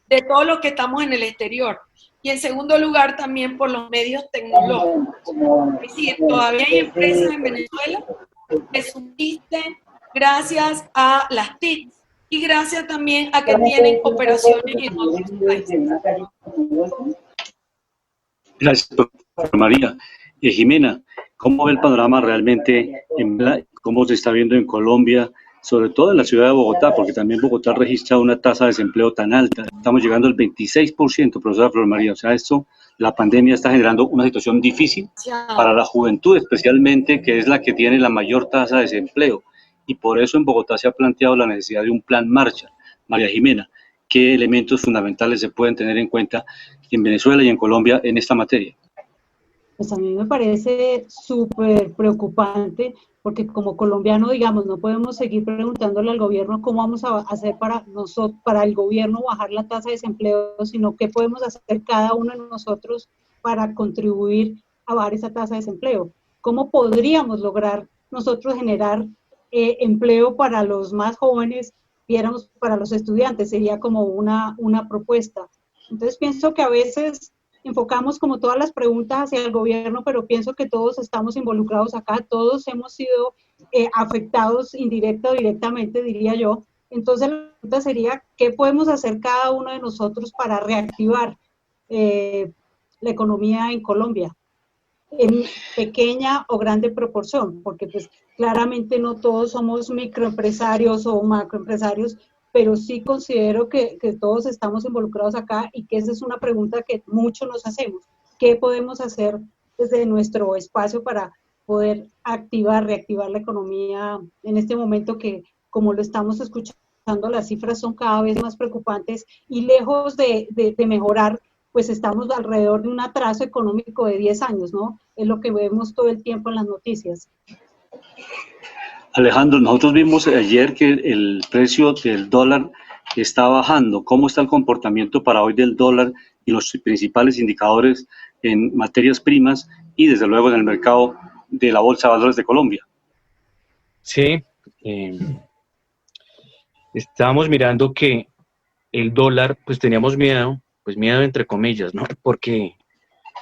de todo lo que estamos en el exterior. Y en segundo lugar también por los medios tecnológicos. Es decir, todavía hay empresas en Venezuela que subsisten gracias a las TIC y gracias también a que tienen operaciones en otros países. Gracias, doctora María. Jimena, ¿cómo ve el panorama realmente, cómo se está viendo en Colombia, sobre todo en la ciudad de Bogotá, porque también Bogotá registra una tasa de desempleo tan alta? Estamos llegando al 26%, profesora Flor María. O sea, la pandemia está generando una situación difícil para la juventud, especialmente, que es la que tiene la mayor tasa de desempleo. Y por eso en Bogotá se ha planteado la necesidad de un plan Marshall. María Jimena, ¿qué elementos fundamentales se pueden tener en cuenta en Venezuela y en Colombia en esta materia? Pues a mí me parece súper preocupante, porque como colombiano, digamos, no podemos seguir preguntándole al gobierno cómo vamos a hacer para el gobierno bajar la tasa de desempleo, sino qué podemos hacer cada uno de nosotros para contribuir a bajar esa tasa de desempleo. ¿Cómo podríamos lograr nosotros generar empleo para los más jóvenes, viéramos para los estudiantes? Sería como una propuesta. Entonces pienso que a veces enfocamos como todas las preguntas hacia el gobierno, pero pienso que todos estamos involucrados acá, todos hemos sido afectados indirecta o directamente, diría yo. Entonces la pregunta sería, ¿qué podemos hacer cada uno de nosotros para reactivar la economía en Colombia? En pequeña o grande proporción, porque pues claramente no todos somos microempresarios o macroempresarios, pero sí considero que todos estamos involucrados acá y que esa es una pregunta que muchos nos hacemos. ¿Qué podemos hacer desde nuestro espacio para poder reactivar la economía en este momento que, como lo estamos escuchando, las cifras son cada vez más preocupantes y lejos de mejorar, pues estamos alrededor de un atraso económico de 10 años, ¿no? Es lo que vemos todo el tiempo en las noticias. Alejandro, nosotros vimos ayer que el precio del dólar está bajando. ¿Cómo está el comportamiento para hoy del dólar y los principales indicadores en materias primas y desde luego en el mercado de la Bolsa de Valores de Colombia? Sí, estábamos mirando que el dólar, pues teníamos miedo, pues miedo entre comillas, ¿no? Porque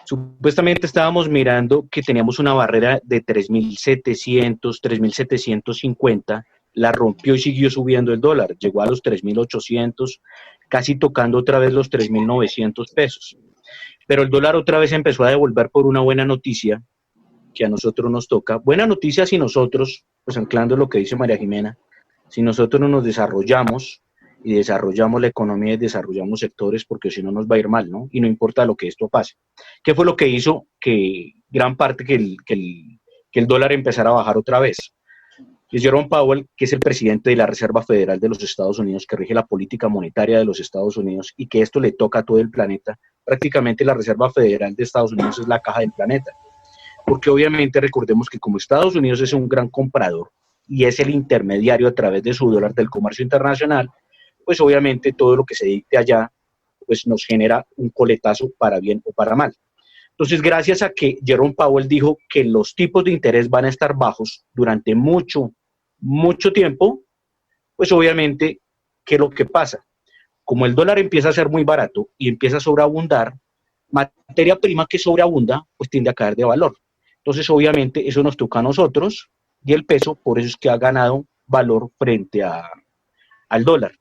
supuestamente estábamos mirando que teníamos una barrera de 3.700, 3.750, la rompió y siguió subiendo el dólar, llegó a los 3.800, casi tocando otra vez los 3.900 pesos. Pero el dólar otra vez empezó a devolver por una buena noticia que a nosotros nos toca. Buena noticia si nosotros, pues anclando lo que dice María Jimena, si nosotros no nos desarrollamos y desarrollamos la economía y desarrollamos sectores, porque si no nos va a ir mal, ¿no? Y no importa lo que esto pase. ¿Qué fue lo que hizo que gran parte que el dólar empezara a bajar otra vez? Es Jerome Powell, que es el presidente de la Reserva Federal de los Estados Unidos, que rige la política monetaria de los Estados Unidos y que esto le toca a todo el planeta. Prácticamente la Reserva Federal de Estados Unidos es la caja del planeta. Porque obviamente recordemos que como Estados Unidos es un gran comprador y es el intermediario a través de su dólar del comercio internacional, pues obviamente todo lo que se dicte allá pues nos genera un coletazo para bien o para mal. Entonces, gracias a que Jerome Powell dijo que los tipos de interés van a estar bajos durante mucho tiempo, pues obviamente, ¿qué es lo que pasa? Como el dólar empieza a ser muy barato y empieza a sobreabundar, materia prima que sobreabunda, pues tiende a caer de valor. Entonces, obviamente, eso nos toca a nosotros y el peso, por eso es que ha ganado valor frente al dólar.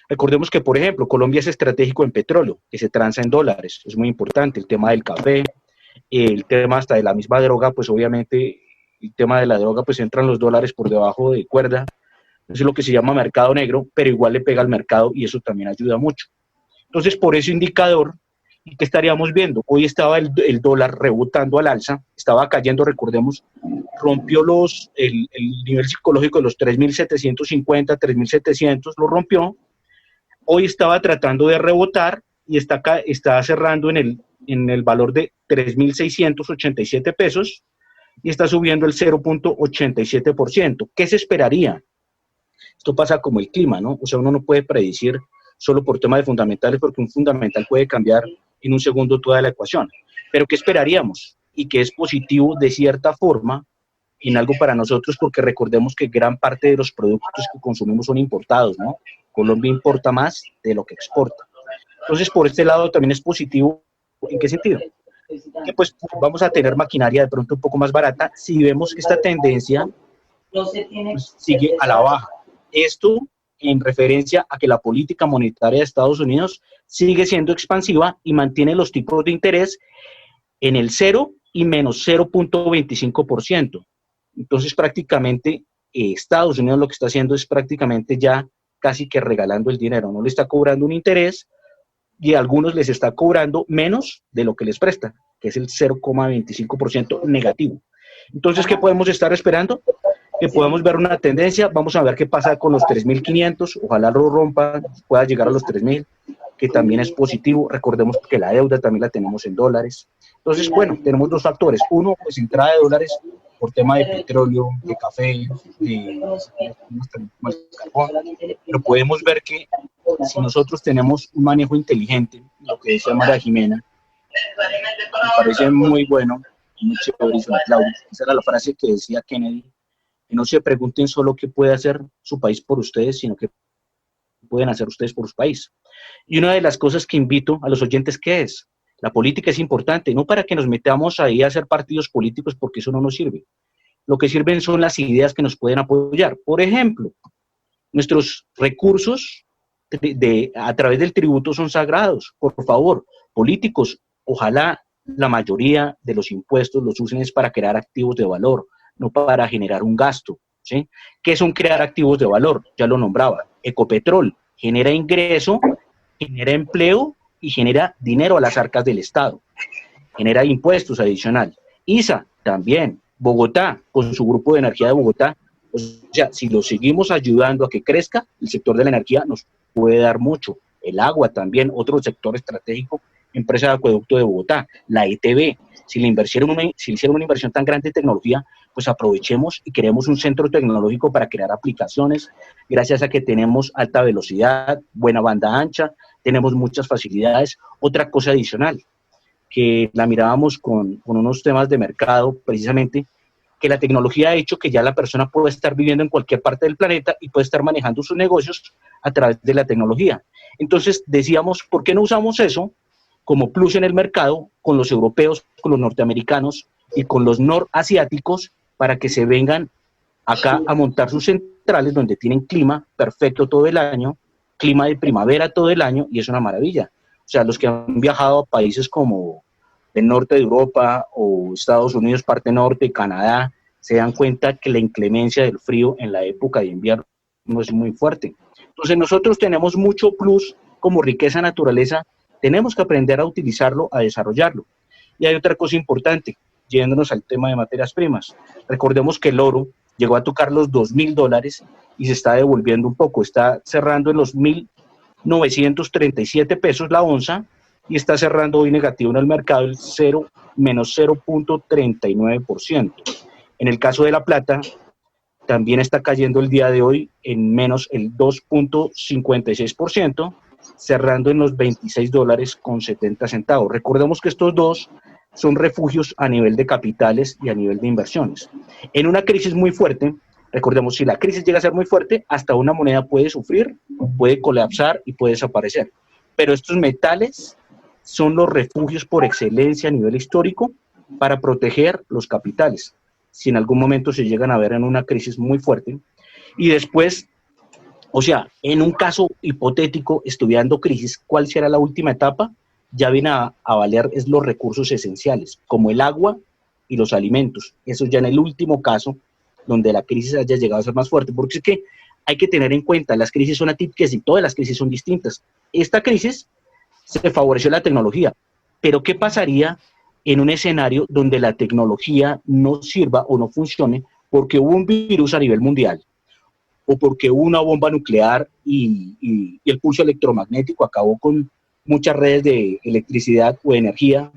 Recordemos que, por ejemplo, Colombia es estratégico en petróleo, que se transa en dólares, es muy importante, el tema del café, el tema hasta de la misma droga, pues obviamente el tema de la droga, pues entran los dólares por debajo de cuerda, eso es lo que se llama mercado negro, pero igual le pega al mercado y eso también ayuda mucho. Entonces, por ese indicador, ¿qué estaríamos viendo? Hoy estaba el dólar rebotando al alza, estaba cayendo, recordemos, rompió el nivel psicológico de los 3.750, 3.700, lo rompió. Hoy estaba tratando de rebotar y está cerrando en el valor de 3.687 pesos y está subiendo el 0.87%. ¿Qué se esperaría? Esto pasa como el clima, ¿no? O sea, uno no puede predecir solo por temas de fundamentales, porque un fundamental puede cambiar en un segundo toda la ecuación. Pero ¿qué esperaríamos? Y que es positivo de cierta forma en algo para nosotros, porque recordemos que gran parte de los productos que consumimos son importados, ¿no? Colombia importa más de lo que exporta. Entonces, por este lado también es positivo. ¿En qué sentido? Que pues vamos a tener maquinaria de pronto un poco más barata si vemos que esta tendencia pues, sigue a la baja. Esto en referencia a que la política monetaria de Estados Unidos sigue siendo expansiva y mantiene los tipos de interés en el 0 y menos 0.25%. Entonces, prácticamente Estados Unidos lo que está haciendo es prácticamente ya casi que regalando el dinero, no le está cobrando un interés y a algunos les está cobrando menos de lo que les presta, que es el 0.25% negativo. Entonces, ¿qué podemos estar esperando? Que podemos ver una tendencia, vamos a ver qué pasa con los 3.500, ojalá lo rompan, pueda llegar a los 3.000, que también es positivo. Recordemos que la deuda también la tenemos en dólares. Entonces, bueno, tenemos dos factores. Uno, pues entrada de dólares por tema de petróleo, de café, de carbón, pero podemos ver que si nosotros tenemos un manejo inteligente, lo que decía María Jimena, me parece muy bueno, muy chévere, y se lo aplaudo. Esa era la frase que decía Kennedy, que no se pregunten solo qué puede hacer su país por ustedes, sino qué pueden hacer ustedes por su país. Y una de las cosas que invito a los oyentes, ¿qué es? La política es importante, no para que nos metamos ahí a hacer partidos políticos, porque eso no nos sirve. Lo que sirven son las ideas que nos pueden apoyar. Por ejemplo, nuestros recursos a través del tributo son sagrados. Por favor, políticos, ojalá la mayoría de los impuestos los usen es para crear activos de valor, no para generar un gasto, ¿sí? ¿Qué son crear activos de valor? Ya lo nombraba. Ecopetrol genera ingreso, genera empleo y genera dinero a las arcas del Estado. Genera impuestos adicionales. ISA también, Bogotá, con su grupo de energía de Bogotá. O sea, si lo seguimos ayudando a que crezca, el sector de la energía nos puede dar mucho. El agua también, otro sector estratégico, empresa de acueducto de Bogotá, la ETB. Si le hicieron una inversión tan grande en tecnología, pues aprovechemos y creemos un centro tecnológico para crear aplicaciones, gracias a que tenemos alta velocidad, buena banda ancha, tenemos muchas facilidades. Otra cosa adicional, que la mirábamos con unos temas de mercado, precisamente, que la tecnología ha hecho que ya la persona puede estar viviendo en cualquier parte del planeta y puede estar manejando sus negocios a través de la tecnología. Entonces decíamos, ¿por qué no usamos eso como plus en el mercado con los europeos, con los norteamericanos y con los norasiáticos para que se vengan acá a montar sus centrales donde tienen clima perfecto todo el año, clima de primavera todo el año, y es una maravilla? O sea, los que han viajado a países como el norte de Europa o Estados Unidos, parte norte, Canadá, se dan cuenta que la inclemencia del frío en la época de invierno no es muy fuerte. Entonces nosotros tenemos mucho plus como riqueza naturaleza, tenemos que aprender a utilizarlo, a desarrollarlo. Y hay otra cosa importante, yéndonos al tema de materias primas. Recordemos que el oro llegó a tocar los $2.000 y se está devolviendo un poco, está cerrando en los 1.937 pesos la onza, y está cerrando hoy negativo en el mercado el menos 0.39%. En el caso de la plata, también está cayendo el día de hoy en menos el 2.56%, cerrando en los $26.70. Recordemos que estos dos son refugios a nivel de capitales y a nivel de inversiones. En una crisis muy fuerte, recordemos, si la crisis llega a ser muy fuerte, hasta una moneda puede sufrir, puede colapsar y puede desaparecer. Pero estos metales son los refugios por excelencia a nivel histórico para proteger los capitales, si en algún momento se llegan a ver en una crisis muy fuerte. Y después, o sea, en un caso hipotético, estudiando crisis, ¿cuál será la última etapa? Ya viene a valer es los recursos esenciales, como el agua y los alimentos. Eso ya en el último caso, donde la crisis haya llegado a ser más fuerte, porque es que hay que tener en cuenta, las crisis son atípicas y todas las crisis son distintas. Esta crisis se favoreció la tecnología, pero ¿qué pasaría en un escenario donde la tecnología no sirva o no funcione porque hubo un virus a nivel mundial o porque hubo una bomba nuclear y el pulso electromagnético acabó con muchas redes de electricidad o de energía?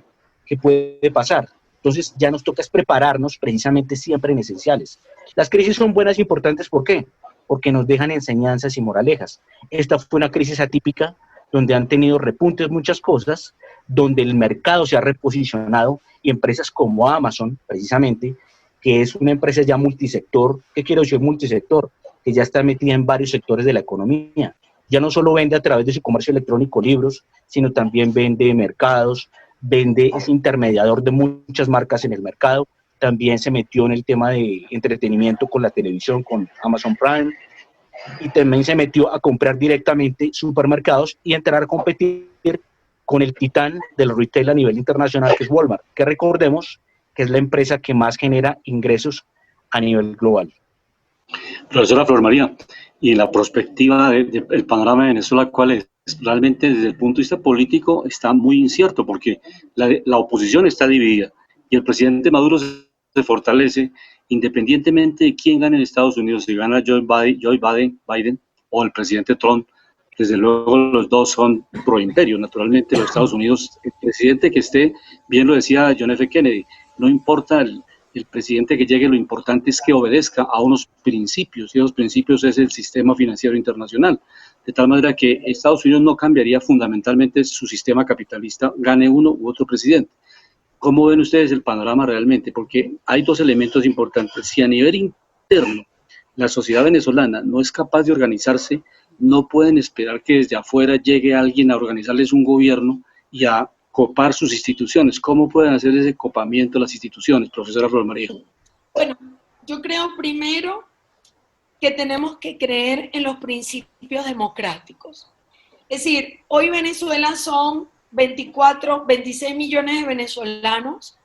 ¿Qué puede pasar? Entonces ya nos toca es prepararnos precisamente siempre en esenciales. Las crisis son buenas e importantes, ¿por qué? Porque nos dejan enseñanzas y moralejas. Esta fue una crisis atípica donde han tenido repuntes muchas cosas, donde el mercado se ha reposicionado y empresas como Amazon, precisamente, que es una empresa ya multisector. ¿Qué quiero decir multisector? Que ya está metida en varios sectores de la economía. Ya no solo vende a través de su comercio electrónico libros, sino también vende mercados, es intermediador de muchas marcas en el mercado. También se metió en el tema de entretenimiento con la televisión, con Amazon Prime, y también se metió a comprar directamente supermercados y entrar a competir con el titán del retail a nivel internacional, que es Walmart, que recordemos que es la empresa que más genera ingresos a nivel global. Profesora Flor María, y en la perspectiva del panorama de Venezuela, ¿cuál es? Realmente desde el punto de vista político está muy incierto, porque la oposición está dividida y el presidente Maduro se fortalece independientemente de quién gane en Estados Unidos, si gana Joe Biden o el presidente Trump. Desde luego los dos son pro imperio, naturalmente los Estados Unidos, el presidente que esté, bien lo decía John F. Kennedy, no importa el presidente que llegue, lo importante es que obedezca a unos principios, y esos principios es el sistema financiero internacional, de tal manera que Estados Unidos no cambiaría fundamentalmente su sistema capitalista, gane uno u otro presidente. ¿Cómo ven ustedes el panorama realmente? Porque hay dos elementos importantes. Si a nivel interno la sociedad venezolana no es capaz de organizarse, no pueden esperar que desde afuera llegue alguien a organizarles un gobierno y a copar sus instituciones. ¿Cómo pueden hacer ese copamiento de las instituciones, profesora Flor María? Bueno, yo creo primero que tenemos que creer en los principios democráticos. Es decir, hoy Venezuela son 26 millones de venezolanos,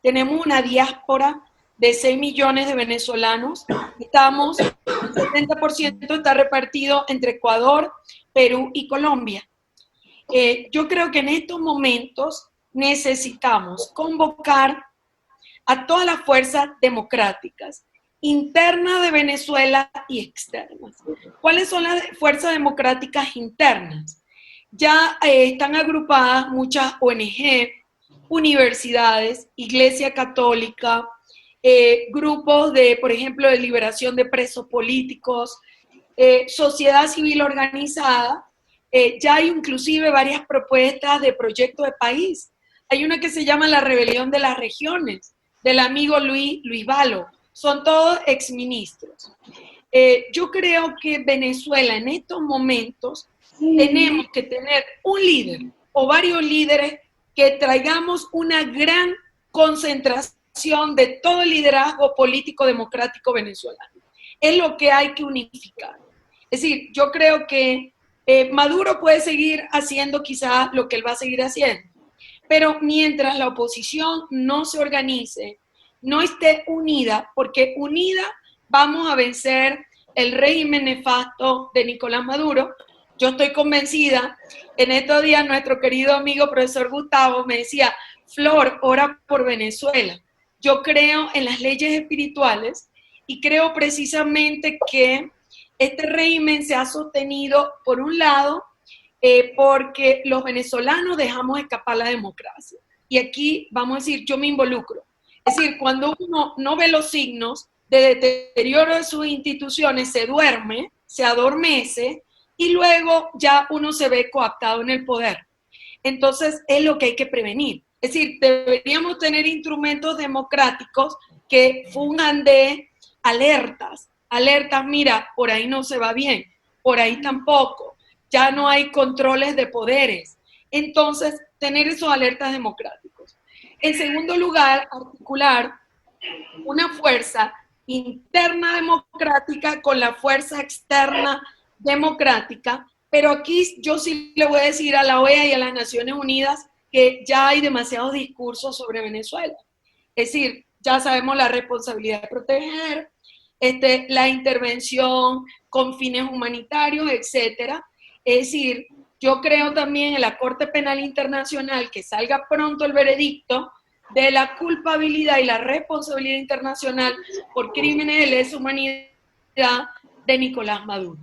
tenemos una diáspora de 6 millones de venezolanos, el 70% está repartido entre Ecuador, Perú y Colombia. Yo creo que en estos momentos necesitamos convocar a todas las fuerzas democráticas, internas de Venezuela y externas. ¿Cuáles son las fuerzas democráticas internas? Ya están agrupadas muchas ONG, universidades, Iglesia Católica, grupos de, por ejemplo, de liberación de presos políticos, sociedad civil organizada. Ya hay inclusive varias propuestas de proyecto de país. Hay una que se llama La Rebelión de las Regiones, del amigo Luis Valo. Son todos exministros. Yo creo que Venezuela en estos momentos tenemos que tener un líder o varios líderes que traigamos una gran concentración de todo el liderazgo político democrático venezolano. Es lo que hay que unificar. Es decir, yo creo que Maduro puede seguir haciendo quizá lo que él va a seguir haciendo, pero mientras la oposición no se organice, no esté unida, porque unida vamos a vencer el régimen nefasto de Nicolás Maduro. Yo estoy convencida, en estos días nuestro querido amigo profesor Gustavo me decía, Flor, ora por Venezuela. Yo creo en las leyes espirituales y creo precisamente que este régimen se ha sostenido, por un lado, porque los venezolanos dejamos escapar la democracia. Y aquí, vamos a decir, yo me involucro. Es decir, cuando uno no ve los signos de deterioro de sus instituciones, se duerme, se adormece, y luego ya uno se ve coaptado en el poder. Entonces, es lo que hay que prevenir. Es decir, deberíamos tener instrumentos democráticos que funjan de alertas. Alertas, mira, por ahí no se va bien, por ahí tampoco. Ya no hay controles de poderes. Entonces, tener esos alertas democráticos. En segundo lugar, articular una fuerza interna democrática con la fuerza externa democrática, pero aquí yo sí le voy a decir a la OEA y a las Naciones Unidas que ya hay demasiados discursos sobre Venezuela. Es decir, ya sabemos la responsabilidad de proteger, la intervención con fines humanitarios, etcétera. Es decir, yo creo también en la Corte Penal Internacional que salga pronto el veredicto de la culpabilidad y la responsabilidad internacional por crímenes de lesa humanidad de Nicolás Maduro.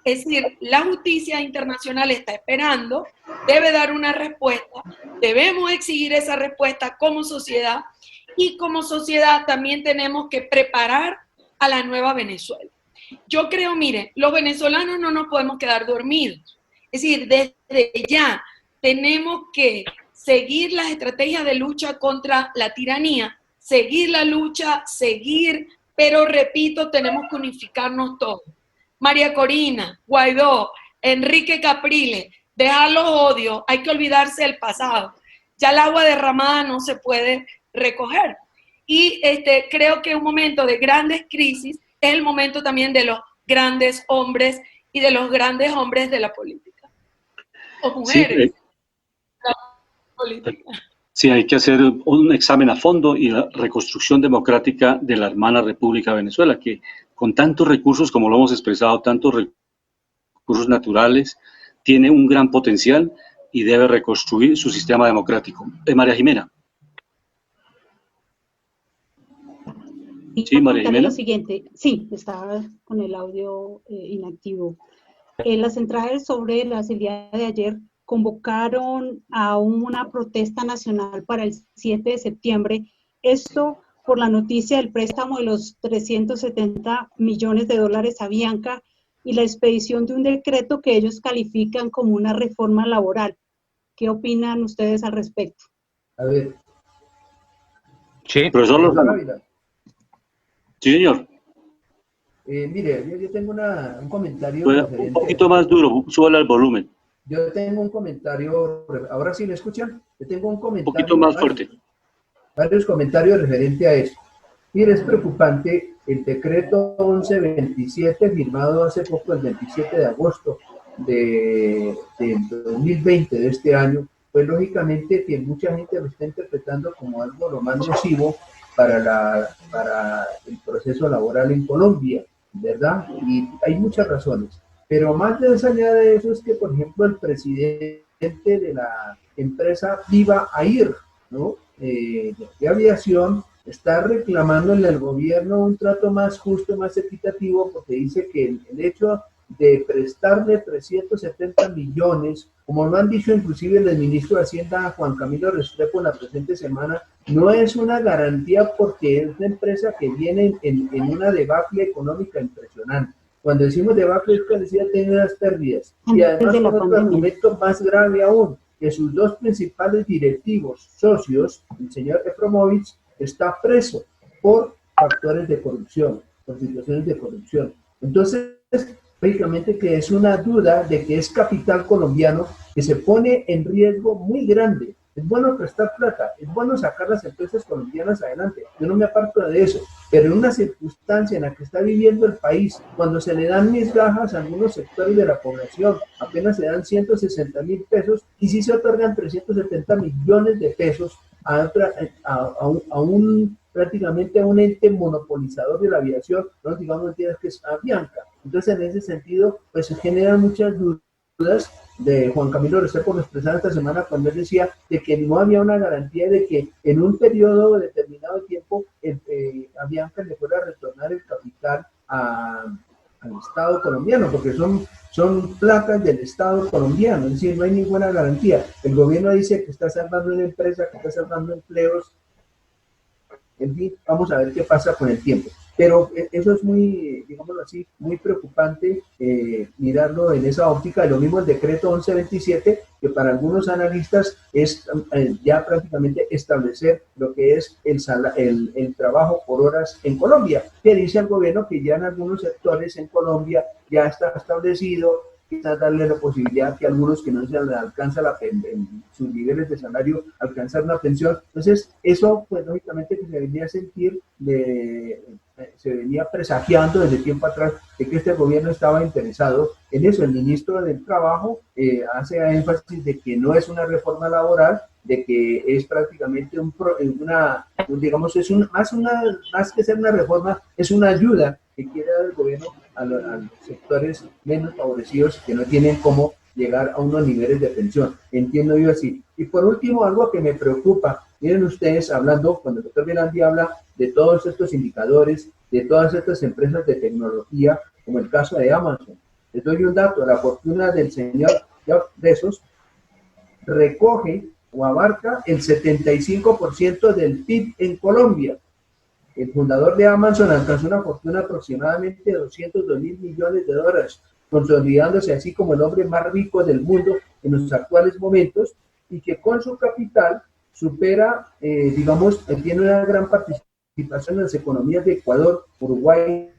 Es decir, la justicia internacional está esperando, debe dar una respuesta, debemos exigir esa respuesta como sociedad y como sociedad también tenemos que preparar a la nueva Venezuela. Yo creo, mire, los venezolanos no nos podemos quedar dormidos. Es decir, desde ya tenemos que seguir las estrategias de lucha contra la tiranía, seguir la lucha, pero repito, tenemos que unificarnos todos. María Corina, Guaidó, Enrique Capriles, dejar los odios, hay que olvidarse del pasado. Ya el agua derramada no se puede recoger. Y creo que un momento de grandes crisis es el momento también de los grandes hombres y de los grandes hombres de la política. O mujeres. Sí, hay que hacer un examen a fondo y la reconstrucción democrática de la hermana República de Venezuela, que con tantos recursos, como lo hemos expresado, tantos recursos naturales, tiene un gran potencial y debe reconstruir su sistema democrático. María Jimena. Sí, María Jimena. Lo siguiente, sí, estaba con el audio inactivo. Las centrales obreras el día de ayer convocaron a una protesta nacional para el 7 de septiembre, esto por la noticia del préstamo de los 370 millones de dólares a Bianca y la expedición de un decreto que ellos califican como una reforma laboral. ¿Qué opinan ustedes al respecto? A ver. Sí, profesor Lozano. Sí, señor. Mire, yo tengo un comentario. Un poquito más duro, súbale al volumen. Yo tengo un comentario, ahora sí me escuchan, yo tengo un comentario. Un poquito más fuerte. Varios comentarios referentes a esto. Mire, es preocupante el decreto 1127 firmado hace poco, el 27 de agosto de 2020 de este año, pues lógicamente que mucha gente lo está interpretando como algo lo más nocivo para el proceso laboral en Colombia, ¿verdad? Y hay muchas razones. Pero más allá de eso es que, por ejemplo, el presidente de la empresa Viva Air, ¿no? De aviación, está reclamándole al gobierno un trato más justo, más equitativo, porque dice que el hecho de prestarle 370 millones, como lo han dicho inclusive el ministro de Hacienda, Juan Camilo Restrepo, la presente semana, no es una garantía porque es una empresa que viene en una debacle económica impresionante. Cuando decimos debacle es que decía tener las pérdidas. Y además con otro argumento más grave aún, que sus dos principales directivos, socios, el señor Efromovich, está preso por factores de corrupción, por situaciones de corrupción. Entonces, lógicamente que es una duda de que es capital colombiano que se pone en riesgo muy grande. Es bueno prestar plata, es bueno sacar las empresas colombianas adelante, yo no me aparto de eso, pero en una circunstancia en la que está viviendo el país, cuando se le dan migajas a algunos sectores de la población, apenas se dan 160.000 pesos y sí se otorgan 370 millones de pesos prácticamente a un ente monopolizador de la aviación, no digamos que es Avianca. Entonces, en ese sentido, pues se generan muchas dudas de Juan Camilo Restrepo, lo expresaba esta semana cuando él decía de que no había una garantía de que en un periodo determinado de tiempo Avianca le fuera a retornar el capital al Estado colombiano, porque son placas del Estado colombiano, es decir, no hay ninguna garantía. El gobierno dice que está salvando una empresa, que está salvando empleos. En fin, vamos a ver qué pasa con el tiempo. Pero eso es muy, digámoslo así, muy preocupante mirarlo en esa óptica. Lo mismo el decreto 1127, que para algunos analistas es ya prácticamente establecer lo que es el trabajo por horas en Colombia, que dice al gobierno que ya en algunos sectores en Colombia ya está establecido, quizás darle la posibilidad que algunos que no se les alcanza en sus niveles de salario alcanzar una pensión. Entonces, eso pues lógicamente que se venía a sentir, se venía presagiando desde tiempo atrás de que este gobierno estaba interesado en eso. El ministro del Trabajo hace énfasis de que no es una reforma laboral, de que es prácticamente más que ser una reforma, es una ayuda que quiere dar el gobierno a los sectores menos favorecidos que no tienen cómo llegar a unos niveles de pensión. Entiendo yo así. Y por último, algo que me preocupa, miren ustedes hablando, cuando el doctor Velandi habla de todos estos indicadores, de todas estas empresas de tecnología, como el caso de Amazon. Les doy un dato, la fortuna del señor Jeff Bezos recoge o abarca el 75% del PIB en Colombia. El fundador de Amazon alcanzó una fortuna aproximadamente de 202.000 millones de dólares, consolidándose así como el hombre más rico del mundo en los actuales momentos, y que con su capital supera, tiene una gran participación en las economías de Ecuador, Uruguay,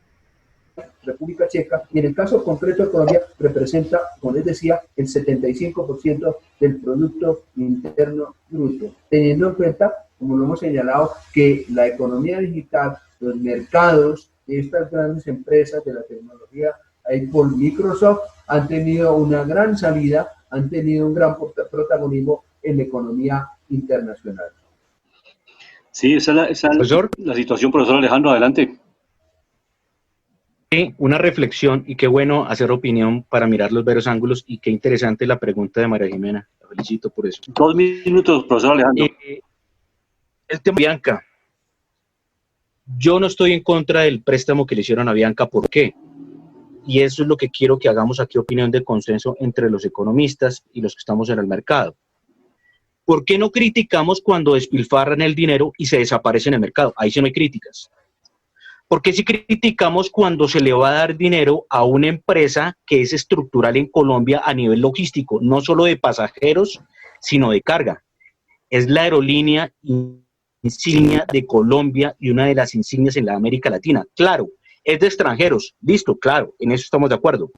República Checa, y en el caso concreto de Colombia representa, como les decía, el 75% del Producto Interno Bruto, teniendo en cuenta, como lo hemos señalado, que la economía digital, los mercados de estas grandes empresas de la tecnología, Apple, Microsoft, han tenido una gran salida, han tenido un gran protagonismo en la economía internacional. Sí, esa es la situación, profesor Alejandro, adelante. Una reflexión, y qué bueno hacer opinión para mirar los varios ángulos, y qué interesante la pregunta de María Jimena. La felicito por eso. 2 minutos, profesor Alejandro. El tema de Avianca. Yo no estoy en contra del préstamo que le hicieron a Avianca. ¿Por qué? Y eso es lo que quiero que hagamos aquí, opinión de consenso entre los economistas y los que estamos en el mercado. ¿Por qué no criticamos cuando despilfarran el dinero y se desaparece en el mercado? Ahí sí no hay críticas. ¿Por qué sí criticamos cuando se le va a dar dinero a una empresa que es estructural en Colombia a nivel logístico, no solo de pasajeros, sino de carga? Es la aerolínea insignia de Colombia y una de las insignias en la América Latina. Claro, es de extranjeros, listo, claro, en eso estamos de acuerdo.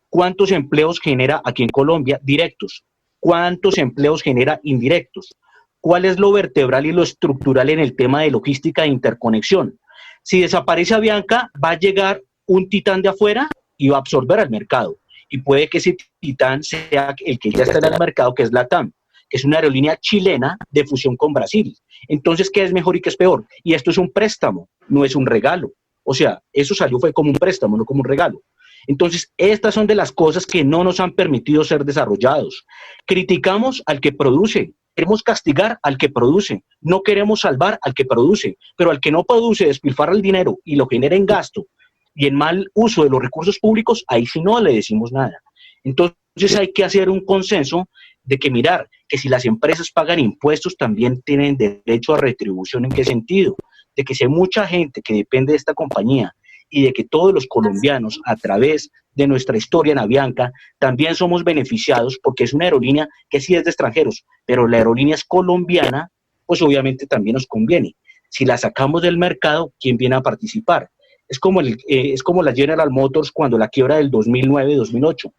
¿Cuántos empleos genera aquí en Colombia directos? ¿Cuántos empleos genera indirectos? ¿Cuál es lo vertebral y lo estructural en el tema de logística e interconexión? Si desaparece Avianca, va a llegar un titán de afuera y va a absorber al mercado. Y puede que ese titán sea el que ya está en el mercado, que es LATAM, que es una aerolínea chilena de fusión con Brasil. Entonces, ¿qué es mejor y qué es peor? Y esto es un préstamo, no es un regalo. O sea, eso fue como un préstamo, no como un regalo. Entonces, estas son de las cosas que no nos han permitido ser desarrollados. Criticamos al que produce, queremos castigar al que produce, no queremos salvar al que produce, pero al que no produce, despilfarra el dinero y lo genera en gasto y en mal uso de los recursos públicos, ahí sí no le decimos nada. Entonces hay que hacer un consenso de que mirar que si las empresas pagan impuestos también tienen derecho a retribución. ¿En qué sentido? De que si hay mucha gente que depende de esta compañía y de que todos los colombianos a través de nuestra historia en Avianca también somos beneficiados, porque es una aerolínea que sí es de extranjeros, pero la aerolínea es colombiana, pues obviamente también nos conviene. Si la sacamos del mercado, ¿quién viene a participar? Es como la General Motors cuando la quiebra del 2009-2008.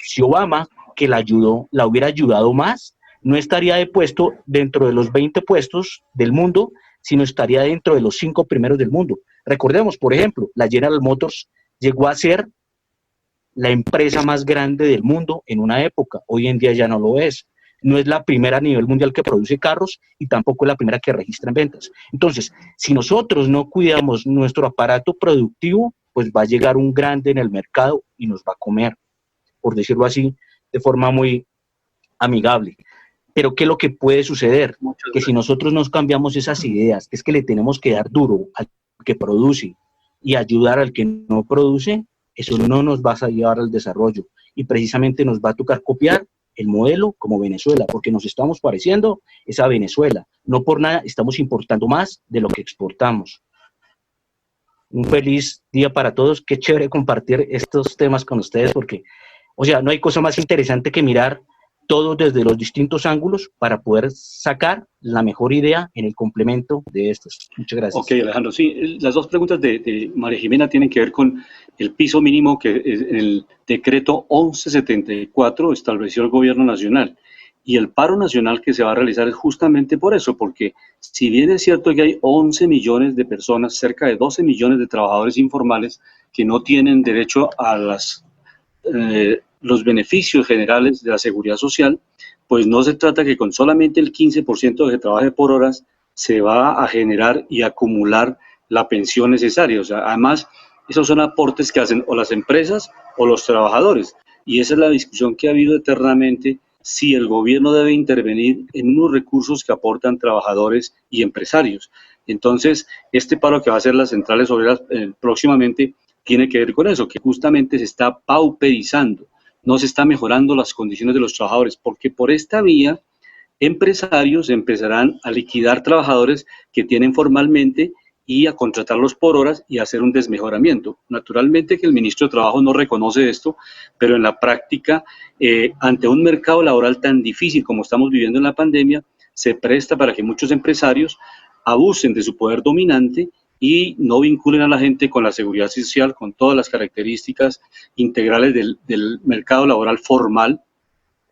Si Obama, que la hubiera ayudado más, no estaría de puesto dentro de los 20 puestos del mundo, sino estaría dentro de los 5 primeros del mundo. Recordemos, por ejemplo, la General Motors llegó a ser la empresa más grande del mundo en una época. Hoy en día ya no lo es. No es la primera a nivel mundial que produce carros y tampoco es la primera que registra en ventas. Entonces, si nosotros no cuidamos nuestro aparato productivo, pues va a llegar un grande en el mercado y nos va a comer, por decirlo así, de forma muy amigable. Pero ¿qué es lo que puede suceder? Que si nosotros nos cambiamos esas ideas, es que le tenemos que dar duro al que produce y ayudar al que no produce, eso no nos va a llevar al desarrollo y precisamente nos va a tocar copiar el modelo como Venezuela, porque nos estamos pareciendo a Venezuela. No por nada estamos importando más de lo que exportamos. Un feliz día para todos. Qué chévere compartir estos temas con ustedes porque, o sea, no hay cosa más interesante que mirar todo desde los distintos ángulos para poder sacar la mejor idea en el complemento de estos. Muchas gracias. Ok, Alejandro, sí, las dos preguntas de María Jimena tienen que ver con el piso mínimo que en el decreto 1174 estableció el gobierno nacional. Y el paro nacional que se va a realizar es justamente por eso, porque si bien es cierto que hay 11 millones de personas, cerca de 12 millones de trabajadores informales que no tienen derecho a los beneficios generales de la seguridad social, pues no se trata que con solamente el 15% de que trabaje por horas se va a generar y acumular la pensión necesaria. O sea, además, esos son aportes que hacen o las empresas o los trabajadores. Y esa es la discusión que ha habido eternamente, si el gobierno debe intervenir en unos recursos que aportan trabajadores y empresarios. Entonces, este paro que va a hacer las centrales obreras próximamente tiene que ver con eso, que justamente se está pauperizando, no se está mejorando las condiciones de los trabajadores, porque por esta vía empresarios empezarán a liquidar trabajadores que tienen formalmente y a contratarlos por horas y a hacer un desmejoramiento. Naturalmente que el ministro de Trabajo no reconoce esto, pero en la práctica, ante un mercado laboral tan difícil como estamos viviendo en la pandemia, se presta para que muchos empresarios abusen de su poder dominante y no vinculen a la gente con la seguridad social, con todas las características integrales del mercado laboral formal,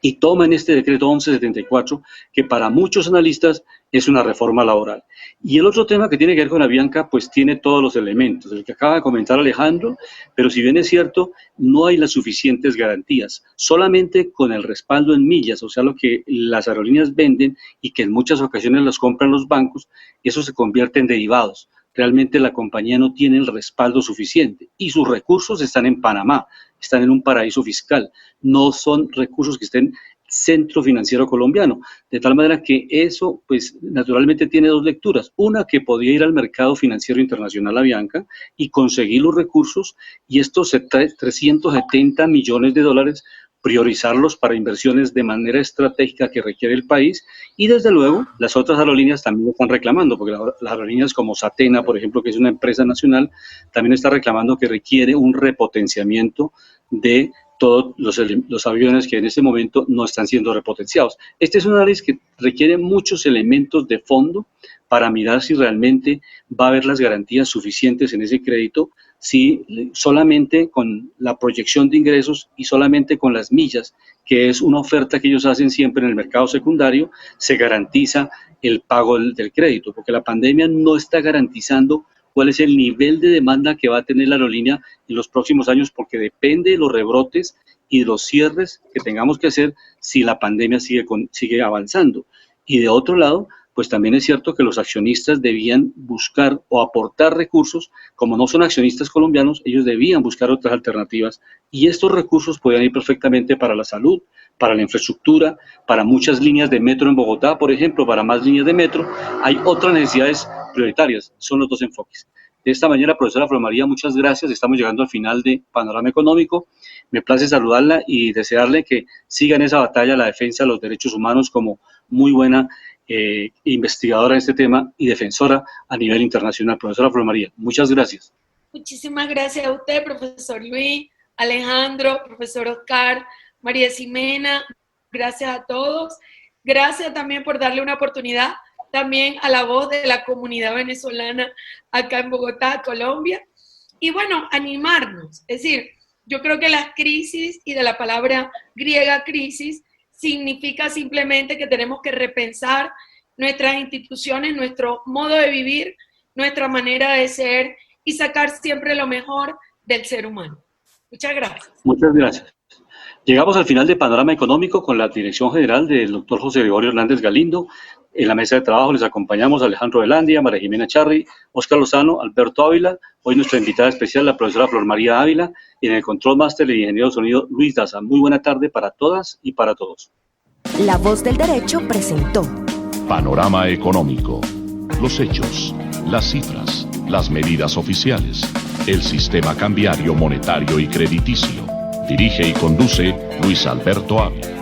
y toman este decreto 1174, que para muchos analistas es una reforma laboral. Y el otro tema que tiene que ver con Avianca, pues tiene todos los elementos, el que acaba de comentar Alejandro, pero si bien es cierto, no hay las suficientes garantías, solamente con el respaldo en millas, o sea, lo que las aerolíneas venden y que en muchas ocasiones los compran los bancos, eso se convierte en derivados. Realmente la compañía no tiene el respaldo suficiente y sus recursos están en Panamá, están en un paraíso fiscal, no son recursos que estén centro financiero colombiano, de tal manera que eso pues naturalmente tiene dos lecturas, una que podía ir al mercado financiero internacional Avianca y conseguir los recursos y estos 370 millones de dólares priorizarlos para inversiones de manera estratégica que requiere el país y desde luego las otras aerolíneas también lo están reclamando, porque las aerolíneas como Satena, por ejemplo, que es una empresa nacional, también está reclamando que requiere un repotenciamiento de todos los aviones que en este momento no están siendo repotenciados. Este es un análisis que requiere muchos elementos de fondo para mirar si realmente va a haber las garantías suficientes en ese crédito, si solamente con la proyección de ingresos y solamente con las millas, que es una oferta que ellos hacen siempre en el mercado secundario, se garantiza el pago del crédito, porque la pandemia no está garantizando cuál es el nivel de demanda que va a tener la aerolínea en los próximos años, porque depende de los rebrotes y de los cierres que tengamos que hacer si la pandemia sigue avanzando. Y de otro lado, pues también es cierto que los accionistas debían buscar o aportar recursos, como no son accionistas colombianos, ellos debían buscar otras alternativas y estos recursos podían ir perfectamente para la salud, para la infraestructura, para muchas líneas de metro en Bogotá, por ejemplo, para más líneas de metro. Hay otras necesidades prioritarias, son los dos enfoques. De esta manera, profesora Flor María, muchas gracias. Estamos llegando al final de Panorama Económico. Me place saludarla y desearle que siga en esa batalla la defensa de los derechos humanos como muy buena investigadora en este tema y defensora a nivel internacional. Profesora Flor María, muchas gracias. Muchísimas gracias a usted, profesor Luis, Alejandro, profesor Oscar, María Ximena. Gracias a todos. Gracias también por darle una oportunidad también a la voz de la comunidad venezolana acá en Bogotá, Colombia. Y bueno, animarnos. Es decir, yo creo que la crisis, y de la palabra griega crisis, significa simplemente que tenemos que repensar nuestras instituciones, nuestro modo de vivir, nuestra manera de ser y sacar siempre lo mejor del ser humano. Muchas gracias. Muchas gracias. Llegamos al final de Panorama Económico con la dirección general del doctor José Gregorio Hernández Galindo. En la mesa de trabajo les acompañamos a Alejandro Velandia, María Ximena Charri, Óscar Lozano, Alberto Ávila, hoy nuestra invitada especial, la profesora Flor María Ávila, y en el control máster el ingeniero de sonido Luis Daza. Muy buena tarde para todas y para todos. La Voz del Derecho presentó Panorama Económico. Los hechos, las cifras, las medidas oficiales, el sistema cambiario, monetario y crediticio. Dirige y conduce Luis Alberto Ávila.